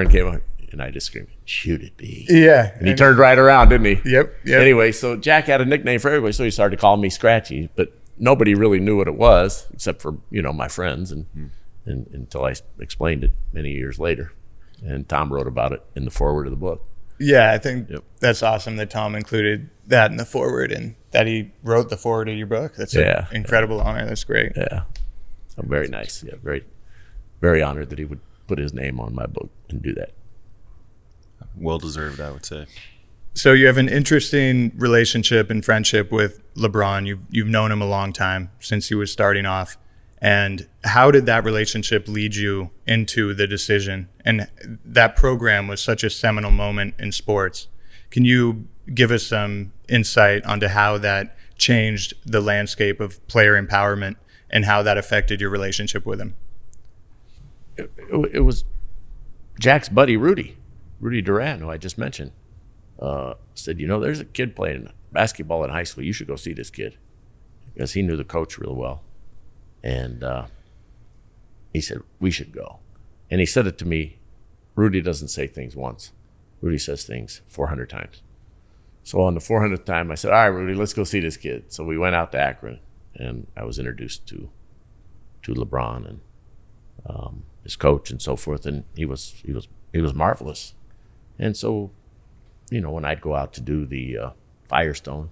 came on and I just screamed, shoot it, B. Yeah. And he turned right around, didn't he? Yep. Anyway, so Jack had a nickname for everybody, so he started calling me Scratchy, but nobody really knew what it was except for, my friends and until I explained it many years later. And Tom wrote about it in the foreword of the book. Yeah, I think that's awesome that Tom included that in the foreword and that he wrote the foreword of your book. That's an incredible honor. That's great. Yeah. So very nice. Yeah, very, very honored that he would put his name on my book and do that. Well deserved, I would say. So you have an interesting relationship and friendship with LeBron. You've known him a long time, since he was starting off. And how did that relationship lead you into the decision? And that program was such a seminal moment in sports. Can you give us some insight onto how that changed the landscape of player empowerment and how that affected your relationship with him? It was Jack's buddy, Rudy Duran, who I just mentioned, said, there's a kid playing basketball in high school. You should go see this kid, because he knew the coach real well. And he said, we should go. And he said it to me. Rudy doesn't say things once. Rudy says things 400 times. So on the 400th time, I said, all right, Rudy, let's go see this kid. So we went out to Akron, and I was introduced to LeBron and his coach and so forth. And he was marvelous. And so, when I'd go out to do the Firestone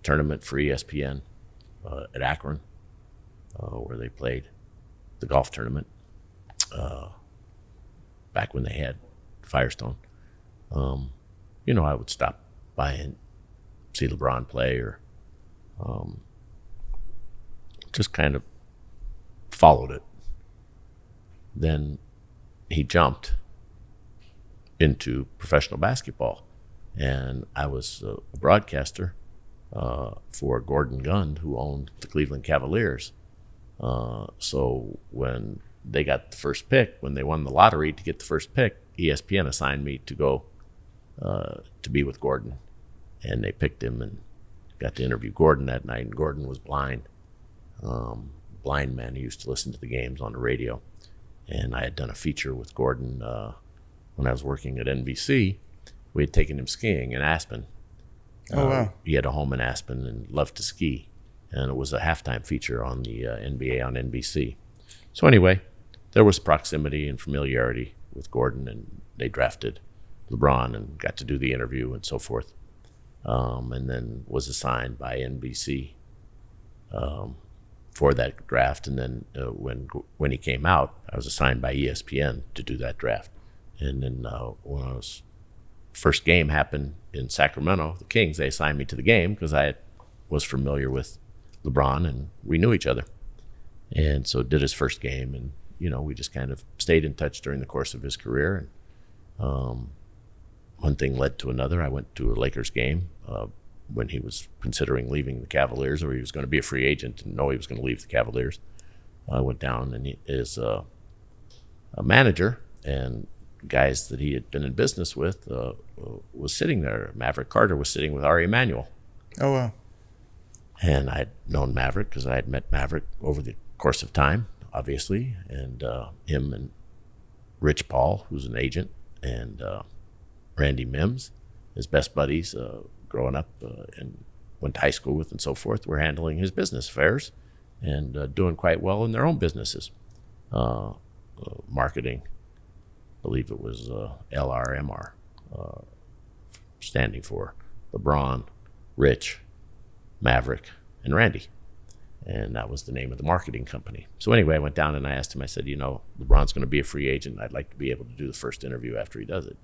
tournament for ESPN at Akron, where they played the golf tournament back when they had Firestone. I would stop by and see LeBron play or just kind of followed it. Then he jumped into professional basketball, and I was a broadcaster for Gordon Gund, who owned the Cleveland Cavaliers. So when they got the first pick, when they won the lottery to get the first pick, ESPN assigned me to go to be with Gordon. And they picked him and got to interview Gordon that night. And Gordon was blind. Blind man. He used to listen to the games on the radio. And I had done a feature with Gordon when I was working at NBC. We had taken him skiing in Aspen. Oh, wow. He had a home in Aspen and loved to ski. And it was a halftime feature on the NBA on NBC. So anyway, there was proximity and familiarity with Gordon, and they drafted LeBron and got to do the interview and so forth. And then was assigned by NBC for that draft. And then when he came out, I was assigned by ESPN to do that draft. And then when I was first game happened in Sacramento, the Kings, they assigned me to the game because I was familiar with LeBron and we knew each other. And so did his first game, and we just kind of stayed in touch during the course of his career. And one thing led to another. I went to a Lakers game when he was considering leaving the Cavaliers, or he was going to be a free agent and know he was going to leave the Cavaliers. I went down, and he is a manager, and guys that he had been in business with was sitting there. Maverick Carter was sitting with Ari Emanuel. Oh, wow. And I'd known Maverick because I had met Maverick over the course of time, obviously, and him and Rich Paul, who's an agent, and Randy Mims, his best buddies growing up and went to high school with and so forth, were handling his business affairs and doing quite well in their own businesses. Marketing, I believe it was LRMR, standing for LeBron, Rich, Maverick, and Randy. And that was the name of the marketing company. So anyway, I went down and I asked him, I said, LeBron's going to be a free agent. I'd like to be able to do the first interview after he does it.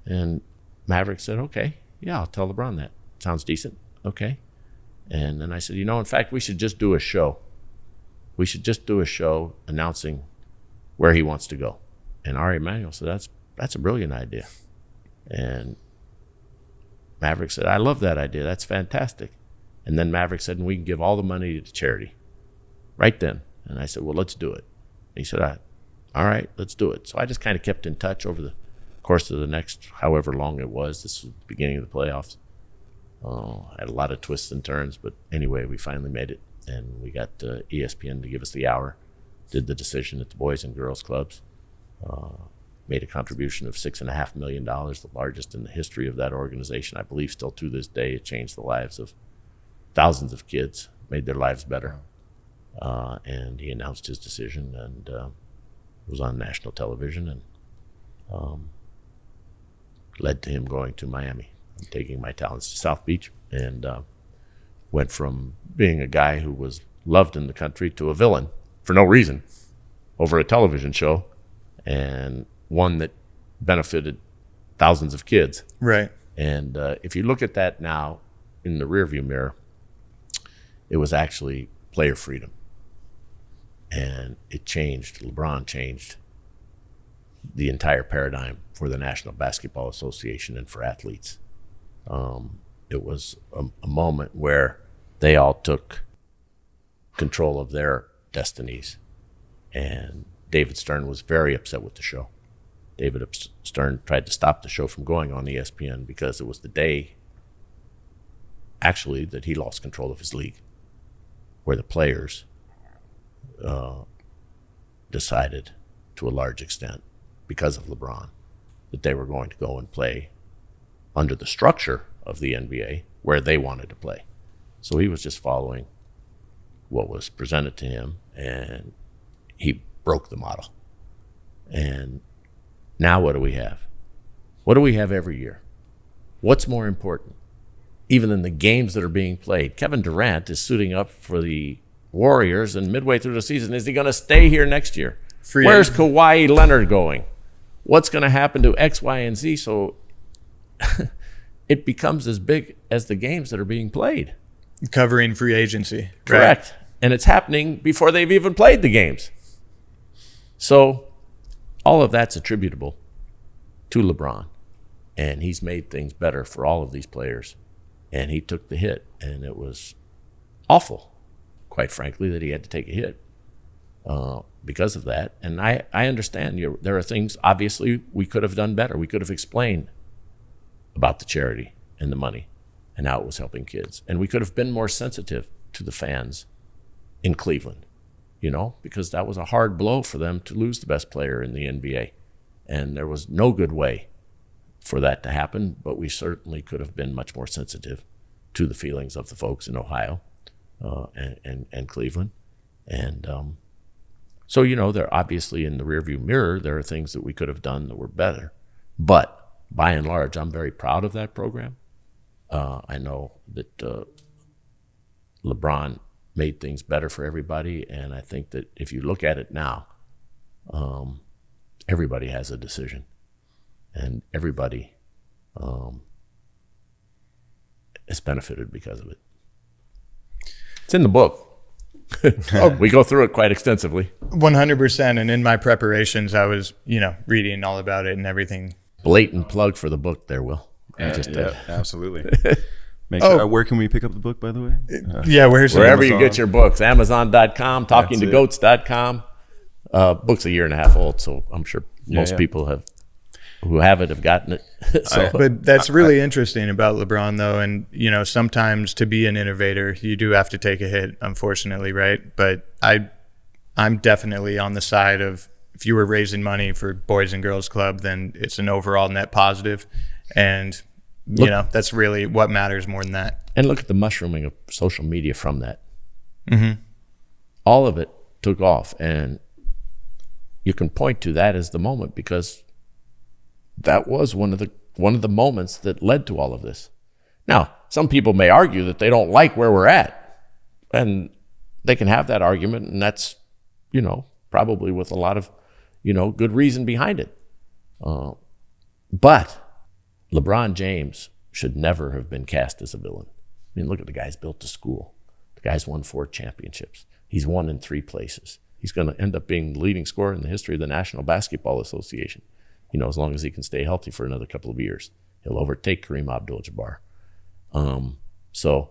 And Maverick said, okay, yeah, I'll tell LeBron that. Sounds decent. Okay. And then I said, in fact, we should just do a show. We should just do a show announcing where he wants to go. And Ari Emanuel said, that's a brilliant idea. And Maverick said, I love that idea. That's fantastic. And then Maverick said, and we can give all the money to charity right then. And I said, well, let's do it. And he said, all right, let's do it. So I just kind of kept in touch over the course of the next however long it was. This was the beginning of the playoffs. I had a lot of twists and turns, but anyway, we finally made it. And we got ESPN to give us the hour, did the decision at the Boys and Girls Clubs, made a contribution of $6.5 million, the largest in the history of that organization. I believe still to this day it changed the lives of thousands of kids, made their lives better. And he announced his decision, and was on national television, and led to him going to Miami, taking my talents to South Beach, and went from being a guy who was loved in the country to a villain for no reason over a television show, and one that benefited thousands of kids. Right. And if you look at that now in the rearview mirror, it was actually player freedom. And it changed. LeBron changed the entire paradigm for the National Basketball Association and for athletes. It was a moment where they all took control of their destinies. And David Stern was very upset with the show. David Stern tried to stop the show from going on ESPN because it was the day, actually, that he lost control of his league, where the players decided, to a large extent, because of LeBron, that they were going to go and play under the structure of the NBA where they wanted to play. So he was just following what was presented to him, and he broke the model. And now what do we have? What do we have every year? What's more important? Even in the games that are being played, Kevin Durant is suiting up for the Warriors, and midway through the season, is he going to stay here next year? Where's Kawhi Leonard going? What's going to happen to X, Y, and Z? So it becomes as big as the games that are being played. Covering free agency. Correct. Right. And it's happening before they've even played the games. So all of that's attributable to LeBron. And he's made things better for all of these players. And he took the hit. And it was awful, quite frankly, that he had to take a hit because of that. And I understand there are things, obviously, we could have done better. We could have explained about the charity and the money and how it was helping kids. And we could have been more sensitive to the fans in Cleveland, because that was a hard blow for them to lose the best player in the NBA. And there was no good way for that to happen, but we certainly could have been much more sensitive to the feelings of the folks in Ohio and Cleveland. And so, they're obviously in the rearview mirror. There are things that we could have done that were better. But by and large, I'm very proud of that program. I know that LeBron made things better for everybody, and I think that if you look at it now, everybody has a decision, and everybody is benefited because of it. It's in the book. We go through it quite extensively. 100%. And in my preparations, I was, reading all about it and everything. Blatant plug for the book there, Will. Absolutely. Make sure, where can we pick up the book, by the way? Wherever you get your books. Amazon.com, talkingtogoats.com. Book's 1.5 years old, so I'm sure most people who have it have gotten it. But that's really interesting about LeBron, though. And, sometimes to be an innovator, you do have to take a hit, unfortunately, right? But I'm definitely on the side of, if you were raising money for Boys and Girls Club, then it's an overall net positive. And, that's really what matters more than that. And look at the mushrooming of social media from that. Mm-hmm. All of it took off. And you can point to that as the moment, because that was one of the moments that led to all of this. Now, some people may argue that they don't like where we're at, and they can have that argument, and that's, probably with a lot of, good reason behind it. But LeBron James should never have been cast as a villain. I mean, look at the guy's built a school. The guy's won 4 championships. He's won in 3 places. He's going to end up being the leading scorer in the history of the National Basketball Association. As long as he can stay healthy for another couple of years, he'll overtake Kareem Abdul-Jabbar. So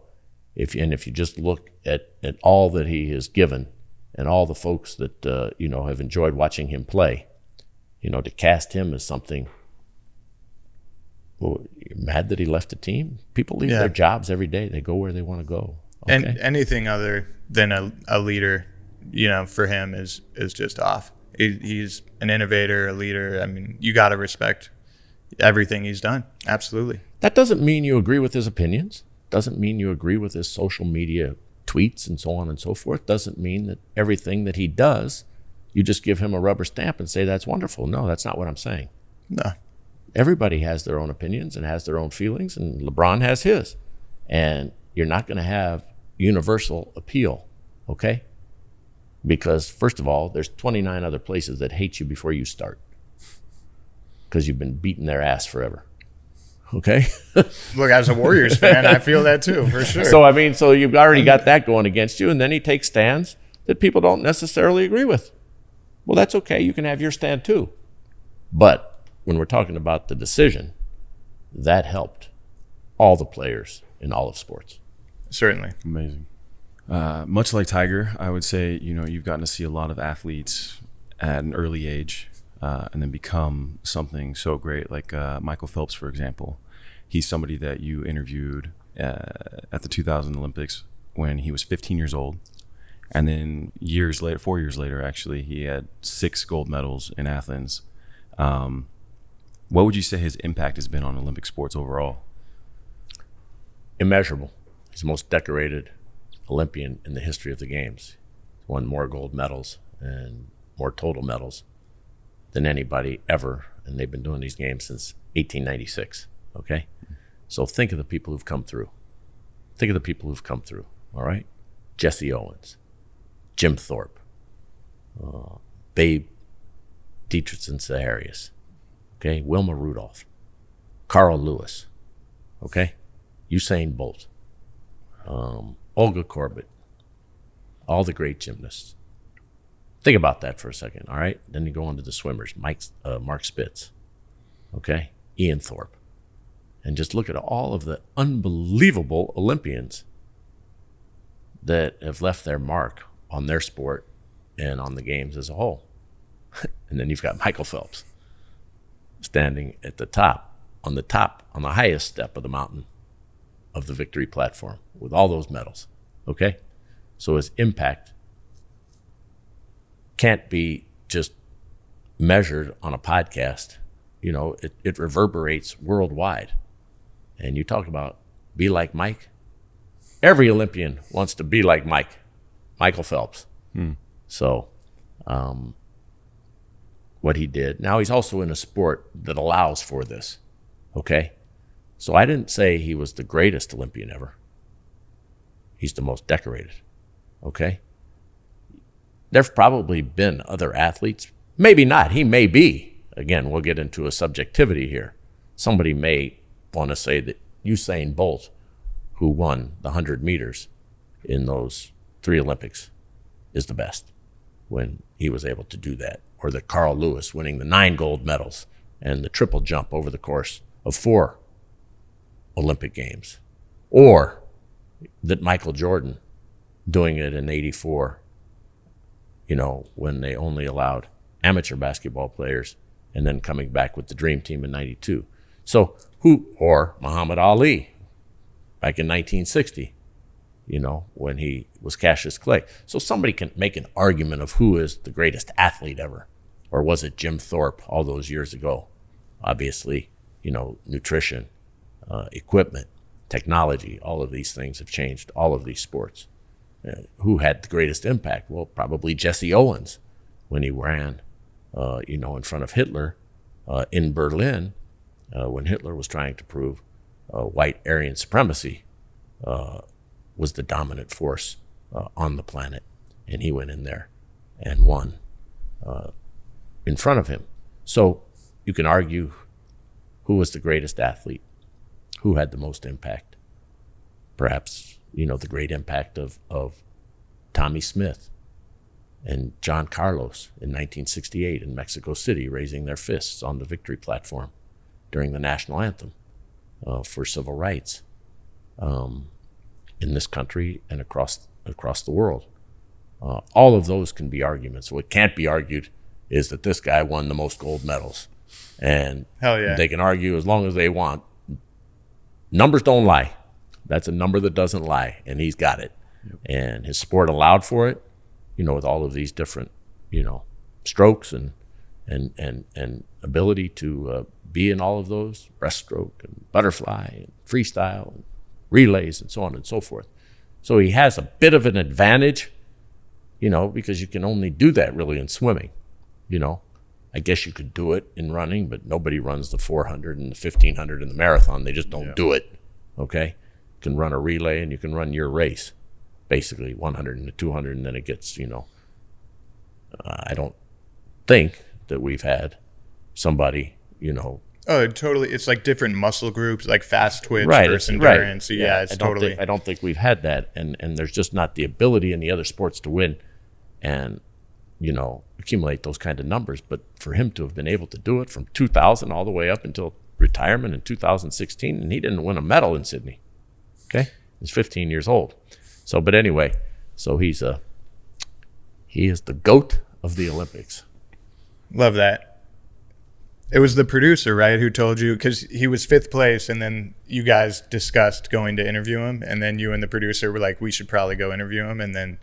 if you just look at all that he has given and all the folks that, have enjoyed watching him play, to cast him as something, well, you're mad that he left the team? People leave their jobs every day. They go where they want to go. Okay? And anything other than a leader, for him is just off. He's an innovator, a leader. I mean, you got to respect everything he's done. Absolutely. That doesn't mean you agree with his opinions. Doesn't mean you agree with his social media tweets and so on and so forth. Doesn't mean that everything that he does, you just give him a rubber stamp and say that's wonderful. No, that's not what I'm saying. No. Everybody has their own opinions and has their own feelings, and LeBron has his. And you're not going to have universal appeal, okay? Because, first of all, there's 29 other places that hate you before you start, because you've been beating their ass forever. Okay? Look, as a Warriors fan, I feel that too, for sure. So you've already got that going against you, and then he takes stands that people don't necessarily agree with. Well, that's okay. You can have your stand too. But when we're talking about the decision, that helped all the players in all of sports. Certainly. Amazing. Much like Tiger, I would say, you've gotten to see a lot of athletes at an early age and then become something so great, like Michael Phelps, for example. He's somebody that you interviewed at the 2000 Olympics when he was 15 years old. And then 4 years later, actually, he had 6 gold medals in Athens. What would you say his impact has been on Olympic sports overall? Immeasurable. He's the most decorated Olympian in the history of the games. He's won more gold medals and more total medals than anybody ever, and they've been doing these games since 1896, okay? So think of the people who've come through. All right? Jesse Owens, Jim Thorpe, Babe Dietrichson Saharius, okay? Wilma Rudolph, Carl Lewis, okay? Usain Bolt, Olga Korbut, all the great gymnasts. Think about that for a second, all right? Then you go on to the swimmers, Mark Spitz, okay? Ian Thorpe. And just look at all of the unbelievable Olympians that have left their mark on their sport and on the games as a whole. And then you've got Michael Phelps standing at the top, on the highest step of the mountain of the victory platform with all those medals, okay? So his impact can't be just measured on a podcast. It reverberates worldwide. And you talk about be like Mike. Every Olympian wants to be like Michael Phelps. So what he did. Now he's also in a sport that allows for this, okay? So I didn't say he was the greatest Olympian ever. He's the most decorated, okay? There's probably been other athletes. Maybe not. He may be. Again, we'll get into a subjectivity here. Somebody may want to say that Usain Bolt, who won the 100 meters in those 3 Olympics, is the best when he was able to do that. Or that Carl Lewis winning the 9 gold medals and the triple jump over the course of 4 Olympic Games. Or that Michael Jordan doing it in 84, when they only allowed amateur basketball players, and then coming back with the Dream Team in 92. So or Muhammad Ali back in 1960, when he was Cassius Clay. So somebody can make an argument of who is the greatest athlete ever. Or was it Jim Thorpe all those years ago? Obviously, nutrition, equipment, technology, all of these things have changed all of these sports. Who had the greatest impact? Well, probably Jesse Owens when he ran, in front of Hitler in Berlin when Hitler was trying to prove white Aryan supremacy was the dominant force on the planet. And he went in there and won in front of him. So you can argue who was the greatest athlete, who had the most impact. Perhaps, the great impact of Tommy Smith and John Carlos in 1968 in Mexico City, raising their fists on the victory platform during the national anthem for civil rights in this country and across the world. All of those can be arguments. What can't be argued is that this guy won the most gold medals. And hell yeah, they can argue as long as they want. Numbers don't lie. That's a number that doesn't lie, and he's got it. Yep. And his sport allowed for it, with all of these different, strokes and ability to be in all of those, breaststroke and butterfly and freestyle and relays and so on and so forth. So he has a bit of an advantage, because you can only do that really in swimming. I guess you could do it in running, but nobody runs the 400 and the 1500 in the marathon. They just don't do it, okay? You can run a relay and you can run your race, basically 100 and the 200, and then it gets, I don't think that we've had somebody, Oh, totally. It's like different muscle groups, like fast twitch versus endurance. Right. Yeah, it's totally. I don't think we've had that, and there's just not the ability in the other sports to win and, accumulate those kind of numbers. But for him to have been able to do it from 2000 all the way up until retirement in 2016, and he didn't win a medal in Sydney. Okay, he's 15 years old. So, but anyway, so he is the GOAT of the Olympics. Love that. It was the producer, right, who told you, because he was 5th place, and then you guys discussed going to interview him, and then you and the producer were like, we should probably go interview him, and then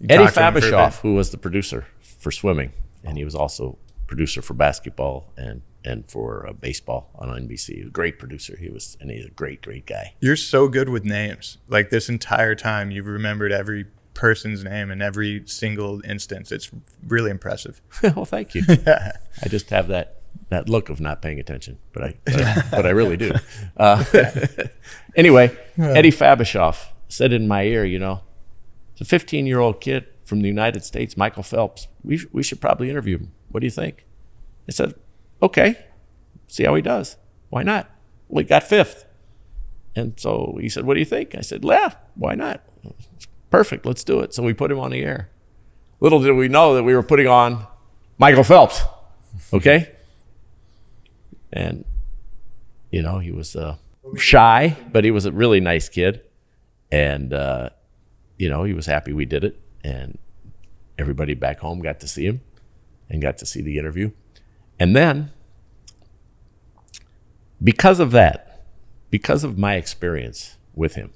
Eddie Fabishoff, who was the producer for swimming, and he was also producer for basketball and for baseball on NBC. He was a great producer. He's a great guy. You're so good with names. Like this entire time, you've remembered every person's name in every single instance. It's really impressive. Well, thank you. I just have that look of not paying attention, but I really do. Anyway, Eddie Fabishoff said in my ear, it's a 15-year-old kid from the United States, Michael Phelps. We should probably interview him. What do you think? I said, okay, see how he does. Why not? Well, he got 5th. And so he said, what do you think? I said, yeah, why not? Perfect, let's do it. So we put him on the air. Little did we know that we were putting on Michael Phelps, okay? And, he was shy, but he was a really nice kid. And, he was happy we did it. And everybody back home got to see him and got to see the interview. And then, because of that, because of my experience with him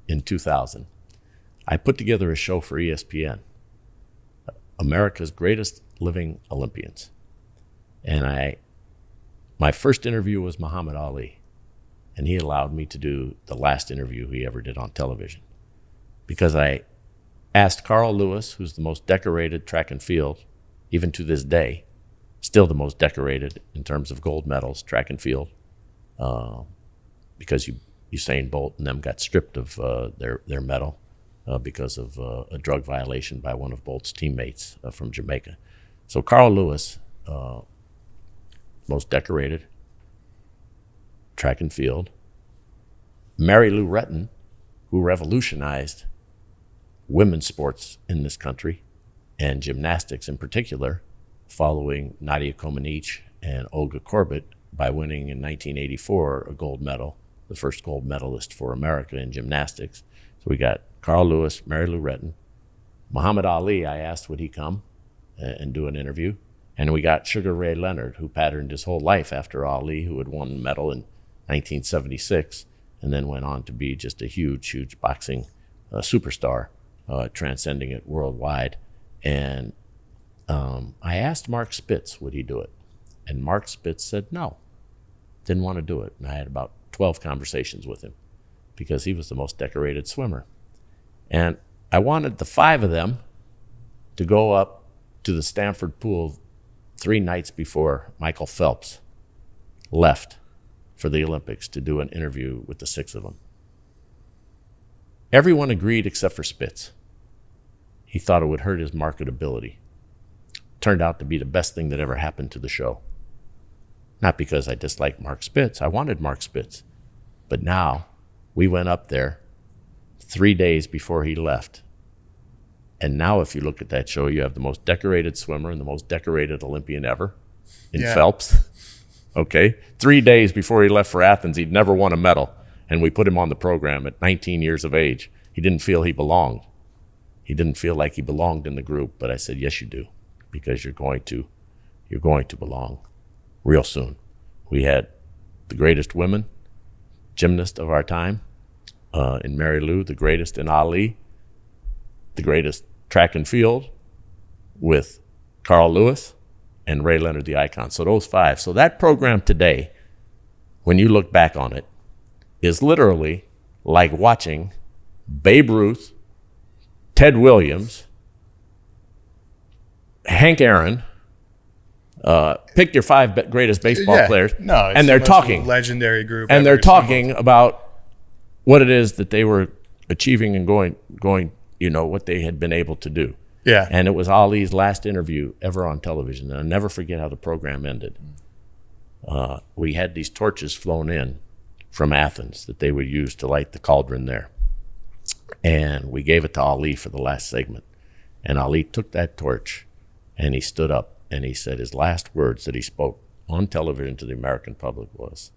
in 2000, I put together a show for ESPN, America's Greatest Living Olympians. And my first interview was Muhammad Ali, and he allowed me to do the last interview he ever did on television. Because I asked Carl Lewis, who's the most decorated track and field, even to this day, still the most decorated in terms of gold medals, track and field, because Usain Bolt and them got stripped of their medal because of a drug violation by one of Bolt's teammates from Jamaica. So Carl Lewis, most decorated track and field. Mary Lou Retton, who revolutionized women's sports in this country, and gymnastics in particular, following Nadia Comaneci and Olga Korbut by winning in 1984 a gold medal, the first gold medalist for America in gymnastics. So we got Carl Lewis, Mary Lou Retton, Muhammad Ali. I asked would he come and do an interview. And we got Sugar Ray Leonard, who patterned his whole life after Ali, who had won a medal in 1976, and then went on to be just a huge boxing superstar, transcending it worldwide. And I asked Mark Spitz, would he do it? And Mark Spitz said no, didn't want to do it. And I had about 12 conversations with him because he was the most decorated swimmer. And I wanted the 5 of them to go up to the Stanford pool 3 nights before Michael Phelps left for the Olympics to do an interview with the 6 of them. Everyone agreed except for Spitz. He thought it would hurt his marketability. Turned out to be the best thing that ever happened to the show. Not because I disliked Mark Spitz. I wanted Mark Spitz. But now we went up there 3 days before he left. And now if you look at that show, you have the most decorated swimmer and the most decorated Olympian ever in Phelps. Okay? 3 days before he left for Athens, he'd never won a medal. And we put him on the program at 19 years of age. He didn't feel he belonged. He didn't feel like he belonged in the group. But I said, yes, you do. Because you're going to belong real soon. We had the greatest women gymnast of our time in Mary Lou, the greatest in Ali, the greatest track and field with Carl Lewis and Ray Leonard, the icon. So those 5. So that program today, when you look back on it, is literally like watching Babe Ruth, Ted Williams, Hank Aaron, pick your 5 greatest baseball players, No, it's and they're the most talking legendary group, and they're ever talking about what it is that they were achieving and going, what they had been able to do. Yeah. And it was Ali's last interview ever on television, and I'll never forget how the program ended. We had these torches flown in from Athens that they would use to light the cauldron there, and we gave it to Ali for the last segment. And Ali took that torch, and he stood up. And he said his last words that he spoke on television to the American public was,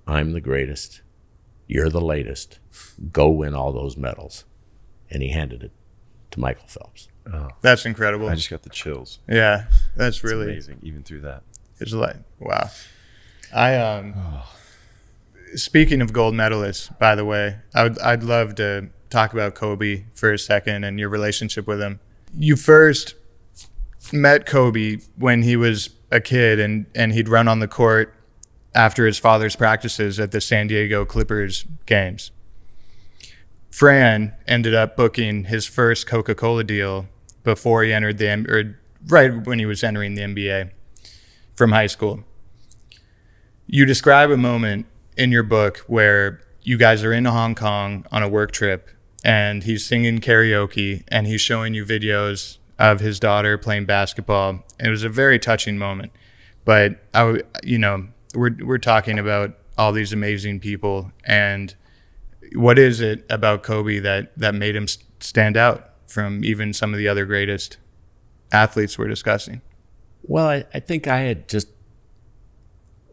I'm the greatest. You're the latest. Go win all those medals. And he handed it to Michael Phelps. Oh, That's incredible. I just got the chills. Yeah, that's It's really amazing, even through that. It's like, wow. Speaking of gold medalists, by the way, I'd love to talk about Kobe for a second and your relationship with him. You first met Kobe when he was a kid and he'd run on the court after his father's practices at the San Diego Clippers games. Fran ended up booking his first Coca-Cola deal before he entered right when he was entering the NBA from high school. You describe a moment in your book where you guys are in Hong Kong on a work trip and he's singing karaoke and he's showing you videos of his daughter playing basketball. It was a very touching moment. But we're talking about all these amazing people, and what is it about Kobe that made him stand out from even some of the other greatest athletes we're discussing? Well, I think I had just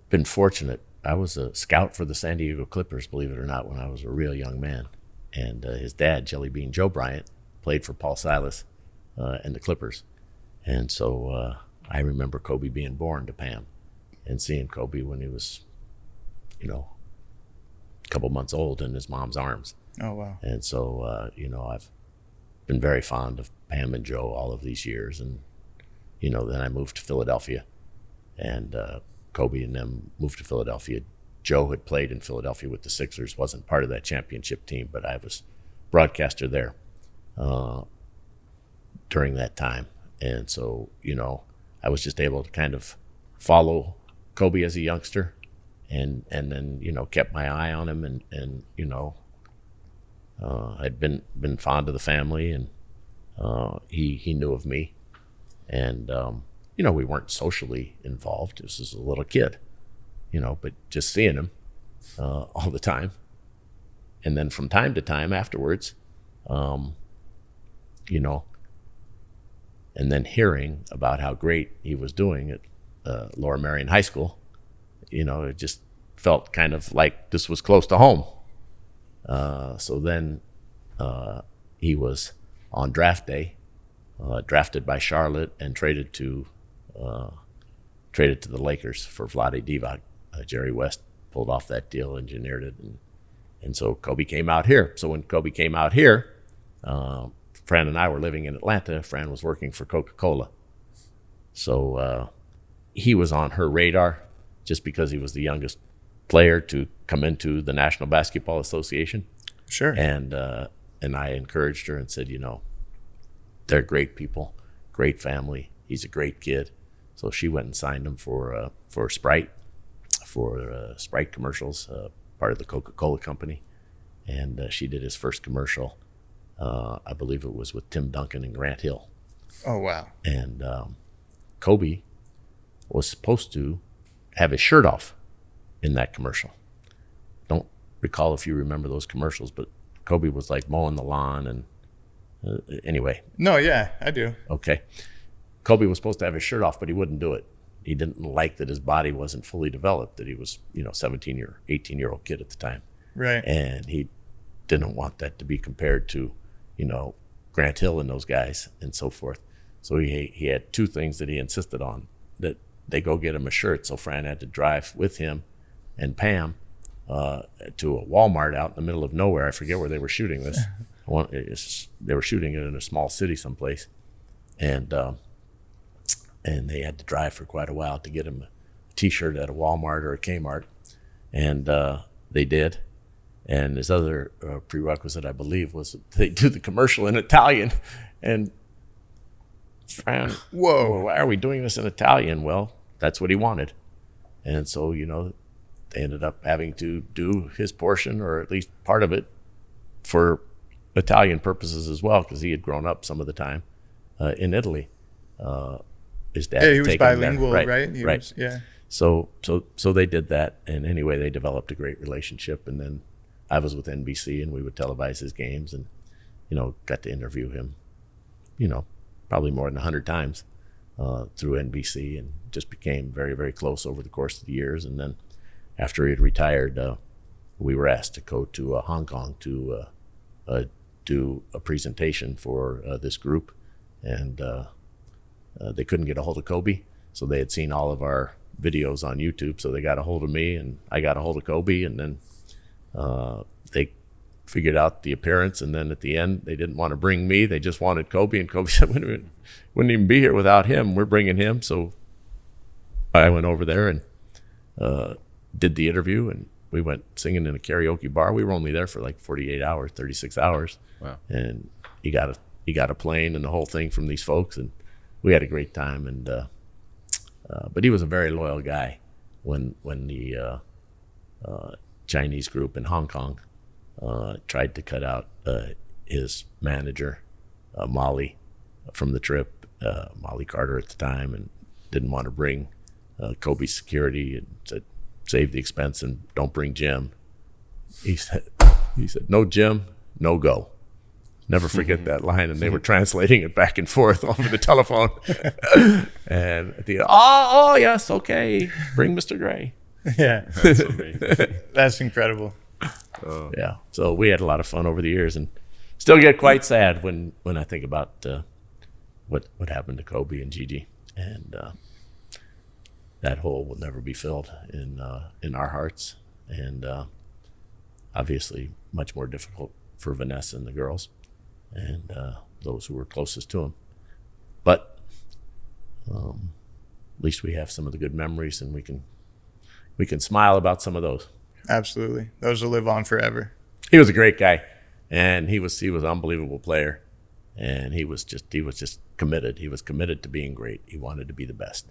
been fortunate. I was a scout for the San Diego Clippers, believe it or not, when I was a real young man. And his dad, Jelly Bean Joe Bryant, played for Paul Silas and the Clippers. And so I remember Kobe being born to Pam and seeing Kobe when he was, a couple months old in his mom's arms. Oh, wow. And so, I've been very fond of Pam and Joe all of these years. And, then I moved to Philadelphia, and Kobe and them moved to Philadelphia. Joe had played in Philadelphia with the Sixers, wasn't part of that championship team, but I was broadcaster there during that time. And so, I was just able to kind of follow Kobe as a youngster and then, kept my eye on him and I'd been fond of the family, and he knew of me. And, we weren't socially involved. This was a little kid, but just seeing him all the time. And then from time to time afterwards, you know, and then hearing about how great he was doing at Lower Merion High School, you know, it just felt kind of like this was close to home. So then he was on draft day, drafted by Charlotte and traded to the Lakers for Vlade Divac. Jerry West pulled off that deal, engineered it, and so Kobe came out here. So when Kobe came out here, Fran and I were living in Atlanta. Fran was working for Coca-Cola. So he was on her radar just because he was the youngest player to come into the National Basketball Association. Sure. And I encouraged her and said, you know, they're great people, great family. He's a great kid. So she went and signed him for Sprite, for Sprite commercials, part of the Coca-Cola company. And she did his first commercial. I believe it was with Tim Duncan and Grant Hill. Oh, wow. And Kobe was supposed to have his shirt off in that commercial. Don't recall if you remember those commercials, but Kobe was like mowing the lawn and anyway. No, yeah, I do. Okay. Kobe was supposed to have his shirt off, but he wouldn't do it. He didn't like that his body wasn't fully developed, that he was, 18-year-old kid at the time. Right. And he didn't want that to be compared to, Grant Hill and those guys and so forth. So he had two things that he insisted on, that they go get him a shirt. So Fran had to drive with him and Pam to a Walmart out in the middle of nowhere. I forget where they were shooting this. They were shooting it in a small city someplace. And they had to drive for quite a while to get him a T-shirt at a Walmart or a Kmart. And they did. And his other prerequisite, I believe, was they do the commercial in Italian. And Fran, whoa, why are we doing this in Italian? Well, that's what he wanted. And so, they ended up having to do his portion, or at least part of it, for Italian purposes as well, because he had grown up some of the time in Italy. His dad he was bilingual, right? Right. Yeah. So they did that, and anyway, they developed a great relationship. And then I was with NBC, and we would televise his games, and got to interview him, probably more than 100 times through NBC, and just became very, very close over the course of the years. And then after he had retired, we were asked to go to Hong Kong to do a presentation for this group, and they couldn't get a hold of Kobe, so they had seen all of our videos on YouTube, so they got a hold of me, and I got a hold of Kobe, and then they figured out the appearance, and then at the end, they didn't want to bring me, they just wanted Kobe, and Kobe said, wouldn't even be here without him, we're bringing him. So I went over there and did the interview, and we went singing in a karaoke bar. We were only there for like 48 hours, 36 hours. Wow. And he got a plane and the whole thing from these folks, and we had a great time. And but he was a very loyal guy. When the Chinese group in Hong Kong tried to cut out his manager, Molly, from the trip, Molly Carter at the time, and didn't want to bring Kobe's security, and said, save the expense and don't bring Jim. He said, no Jim, no go. Never forget that line. And they were translating it back and forth over the telephone. And at the end, oh, yes, okay, bring Mr. Gray. Yeah, that's incredible. Yeah, so we had a lot of fun over the years, and still get quite sad when I think about what happened to Kobe and Gigi, and that hole will never be filled in our hearts, and obviously much more difficult for Vanessa and the girls, and those who were closest to him. But at least we have some of the good memories, and we can smile about some of those. Absolutely, those will live on forever. He was a great guy, and he was an unbelievable player, and he was just committed. He was committed to being great. He wanted to be the best,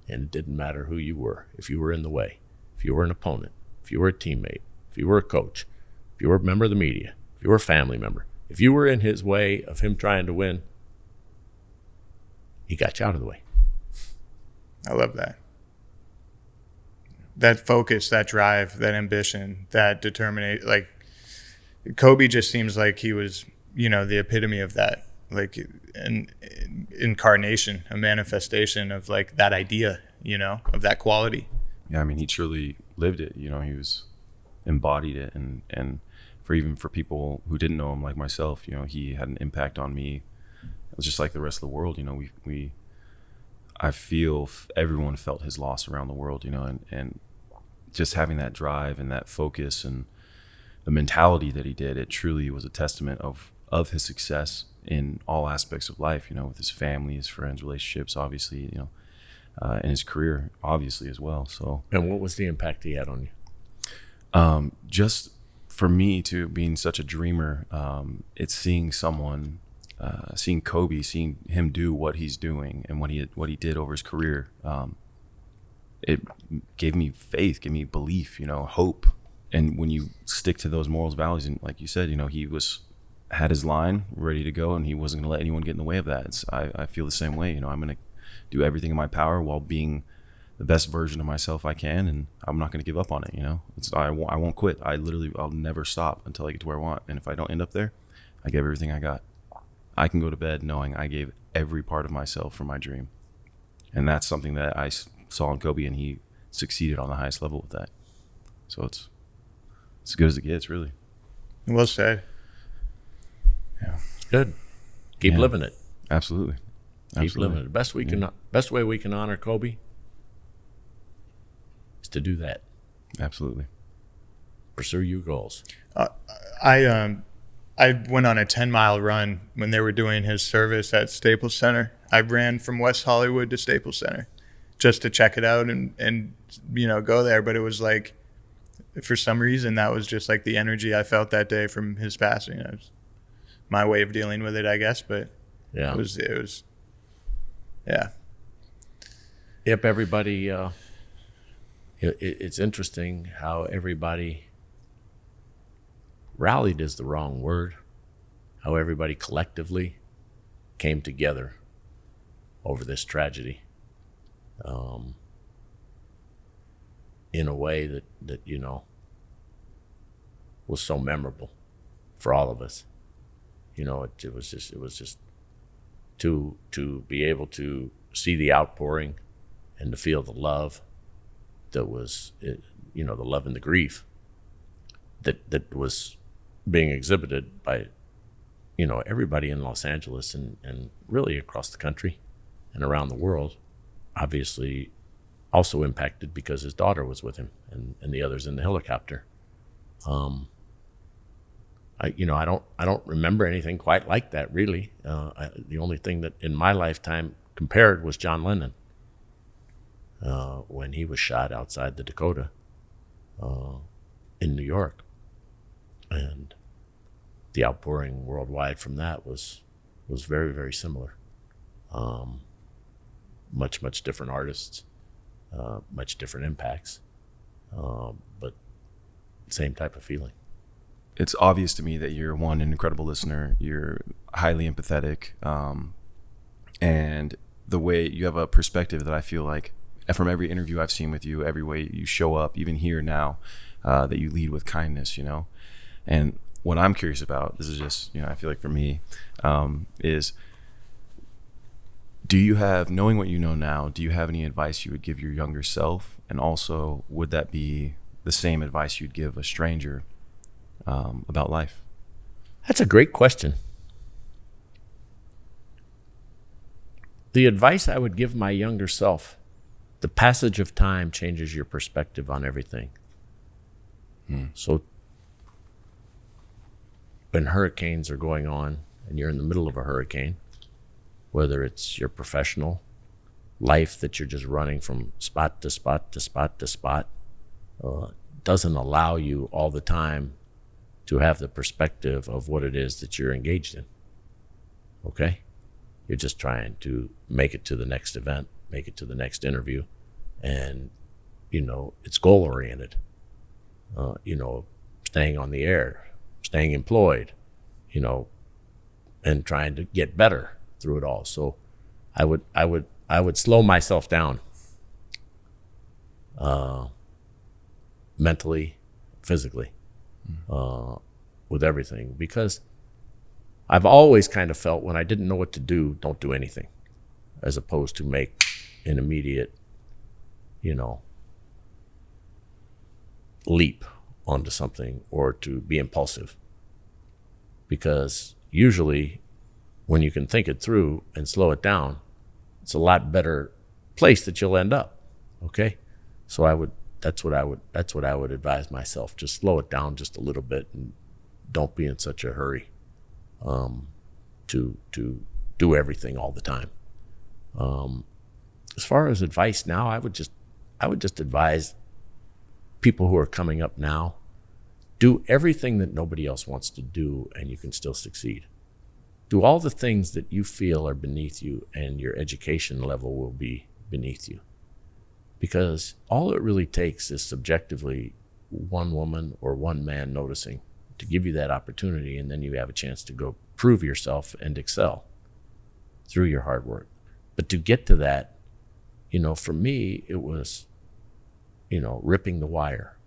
and it didn't matter who you were. If you were in the way, if you were an opponent, if you were a teammate, if you were a coach, if you were a member of the media, if you were a family member, if you were in his way of him trying to win, he got you out of the way. I love that. That focus, that drive, that ambition, that determination. Like, Kobe just seems like he was, the epitome of that. like an incarnation, a manifestation of like that idea, you know, of that quality. Yeah, I mean, he truly lived it. You know, he was embodied it, and for people who didn't know him, like myself, you know, he had an impact on me. It was just like the rest of the world. You know, I feel everyone felt his loss around the world. You know, and just having that drive and that focus and the mentality that he did, it truly was a testament of his success in all aspects of life. You know, with his family, his friends, relationships, obviously. You know. And his career, obviously, as well. So, and what was the impact he had on you? Just for me, too, being such a dreamer, it's seeing Kobe, seeing him do what he's doing and what he did over his career. It gave me faith, gave me belief, you know, hope. And when you stick to those morals, values, and like you said, you know, he had his line ready to go, and he wasn't going to let anyone get in the way of that. I feel the same way. You know, I'm going to do everything in my power while being the best version of myself I can, and I'm not going to give up on it. You know, I won't quit. I'll never stop until I get to where I want. And if I don't end up there, I give everything I got. I can go to bed knowing I gave every part of myself for my dream, and that's something that I saw in Kobe, and he succeeded on the highest level with that. So it's as good as it gets, really. Well said. Yeah. Good. Keep living it. Absolutely. Keep living it. Best way we can honor Kobe is to do that. Absolutely. Pursue your goals. I went on a 10-mile run when they were doing his service at Staples Center. I ran from West Hollywood to Staples Center just to check it out and you know, go there. But it was like, for some reason, that was just like the energy I felt that day from his passing. It was my way of dealing with it, I guess. But yeah, it was. Yeah. Yep, everybody, it's interesting how everybody rallied is the wrong word, how everybody collectively came together over this tragedy in a way that you know, was so memorable for all of us. You know, it was just to be able to see the outpouring and to feel the love that was, you know, the love and the grief that was being exhibited by, you know, everybody in Los Angeles and really across the country and around the world. Obviously also impacted because his daughter was with him and the others in the helicopter. I don't remember anything quite like that, really. The only thing that in my lifetime compared was John Lennon when he was shot outside the Dakota in New York. And the outpouring worldwide from that was very, very similar. Much different artists, much different impacts, but same type of feeling. It's obvious to me that you're an incredible listener. You're highly empathetic, and the way you have a perspective that I feel like from every interview I've seen with you, every way you show up, even here now, that you lead with kindness, you know. And what I'm curious about, this is just, you know, I feel like for me, is do you have, knowing what you know now, do you have any advice you would give your younger self? And also, would that be the same advice you'd give a stranger about life? That's a great question. The advice I would give my younger self, the passage of time changes your perspective on everything. So when hurricanes are going on and you're in the middle of a hurricane, whether it's your professional life that you're just running from spot to spot to spot to spot, doesn't allow you all the time to have the perspective of what it is that you're engaged in. Okay? You're just trying to make it to the next event, make it to the next interview, and, you know, it's goal-oriented. You know, staying on the air, staying employed, you know, and trying to get better through it all. So I would slow myself down, mentally, physically, with everything, because I've always kind of felt when I didn't know what to do, don't do anything, as opposed to make an immediate, leap onto something or to be impulsive. Because usually when you can think it through and slow it down, it's a lot better place that you'll end up. Okay? So that's what I would advise myself. Just slow it down just a little bit and don't be in such a hurry to do everything all the time. As far as advice now, I would just advise people who are coming up now, do everything that nobody else wants to do and you can still succeed. Do all the things that you feel are beneath you and your education level will be beneath you. Because all it really takes is subjectively one woman or one man noticing to give you that opportunity, and then you have a chance to go prove yourself and excel through your hard work. But to get to that, for me, it was, ripping the wire,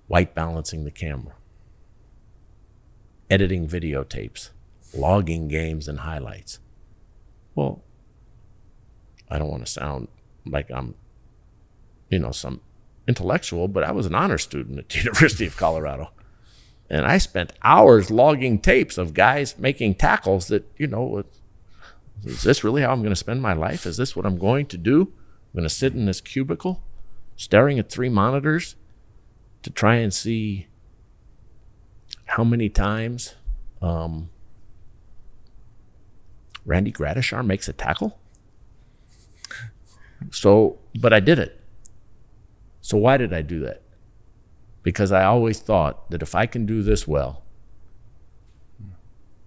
white balancing the camera, editing videotapes, logging games and highlights. Well, I don't want to sound like I'm, some intellectual, but I was an honor student at the University of Colorado. And I spent hours logging tapes of guys making tackles that, is this really how I'm going to spend my life? Is this what I'm going to do? I'm going to sit in this cubicle staring at 3 monitors to try and see how many times Randy Gradishar makes a tackle? But I did it. So why did I do that? Because I always thought that if I can do this well,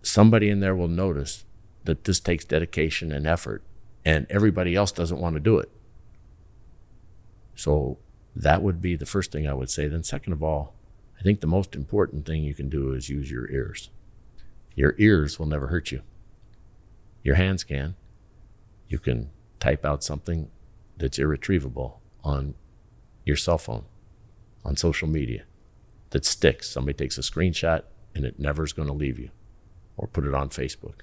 somebody in there will notice that this takes dedication and effort, and everybody else doesn't want to do it. So that would be the first thing I would say. Then second of all, I think the most important thing you can do is use your ears. Your ears will never hurt you. Your hands can. You can type out something that's irretrievable on your cell phone, on social media, that sticks. Somebody takes a screenshot and it never is going to leave you. Or put it on Facebook.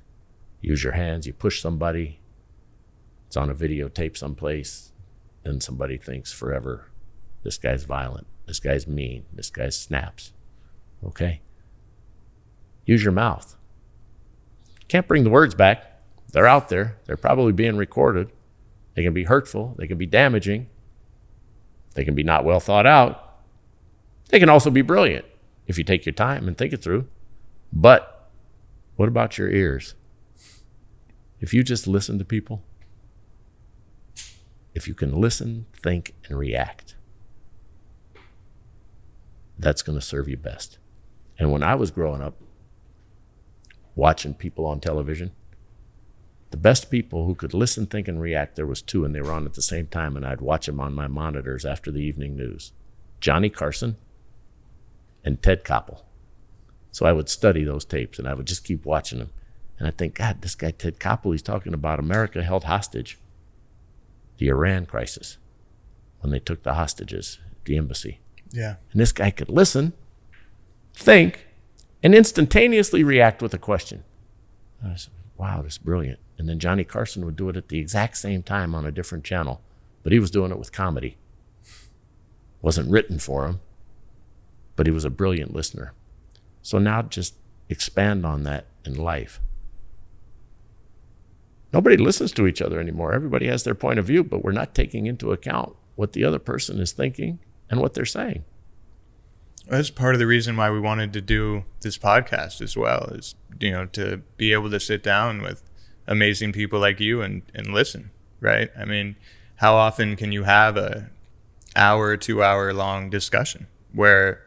Use your hands, you push somebody, it's on a videotape someplace, and somebody thinks forever, this guy's violent, this guy's mean, this guy snaps. Okay? Use your mouth. Can't bring the words back. They're out there. They're probably being recorded. They can be hurtful. They can be damaging. They can be not well thought out. They can also be brilliant if you take your time and think it through. But what about your ears? If you just listen to people, if you can listen, think, and react, that's going to serve you best. And when I was growing up, watching people on television, the best people who could listen, think, and react, there was 2, and they were on at the same time, and I'd watch them on my monitors after the evening news. Johnny Carson and Ted Koppel. So I would study those tapes, and I would just keep watching them. And I think, God, this guy Ted Koppel, he's talking about America held hostage, the Iran crisis, when they took the hostages at the embassy. Yeah. And this guy could listen, think, and instantaneously react with a question. And I said, wow, that's brilliant. And then Johnny Carson would do it at the exact same time on a different channel, but he was doing it with comedy. Wasn't written for him, but he was a brilliant listener. So now just expand on that in life. Nobody listens to each other anymore. Everybody has their point of view, but we're not taking into account what the other person is thinking and what they're saying. That's part of the reason why we wanted to do this podcast as well, is, to be able to sit down with amazing people like you and listen, right? I mean, how often can you have a hour, 2 hour long discussion where,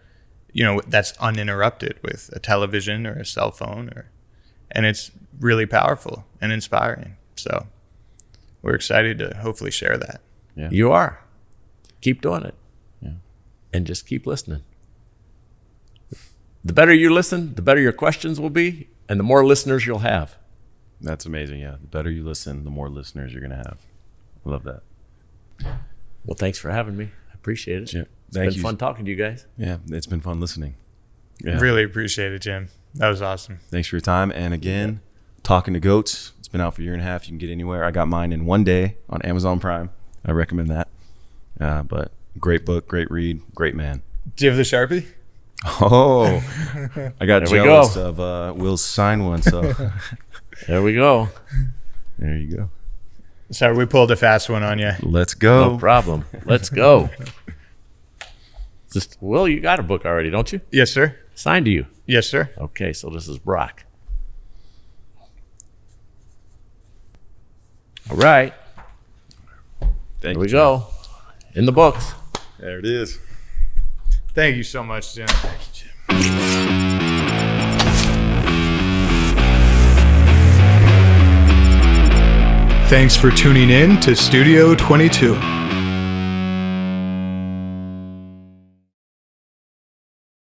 that's uninterrupted with a television or a cell phone, and it's really powerful and inspiring. So we're excited to hopefully share that. Yeah. You are. Keep doing it. Yeah. And just keep listening. The better you listen, the better your questions will be, and the more listeners you'll have. That's amazing, yeah. The better you listen, the more listeners you're going to have. I love that. Well, thanks for having me. I appreciate it. Yeah. It's been fun talking to you guys. Yeah, it's been fun listening. Yeah. Really appreciate it, Jim. That was awesome. Thanks for your time. And again, Talking to Goats. It's been out for a year and a half. You can get anywhere. I got mine in one day on Amazon Prime. I recommend that. But great book, great read, great man. Do you have the Sharpie? Oh, I got There we jealous go. of Will's sign one. So There we go. there you go. Sorry, we pulled a fast one on you. Let's go. No problem. Let's go. Will, you got a book already, don't you? Yes, sir. Signed to you. Yes, sir. Okay, so this is Brock. All right. Thank Here we you. go. In the books. There it is. Thank you so much, Jim. Thanks for tuning in to Studio 22.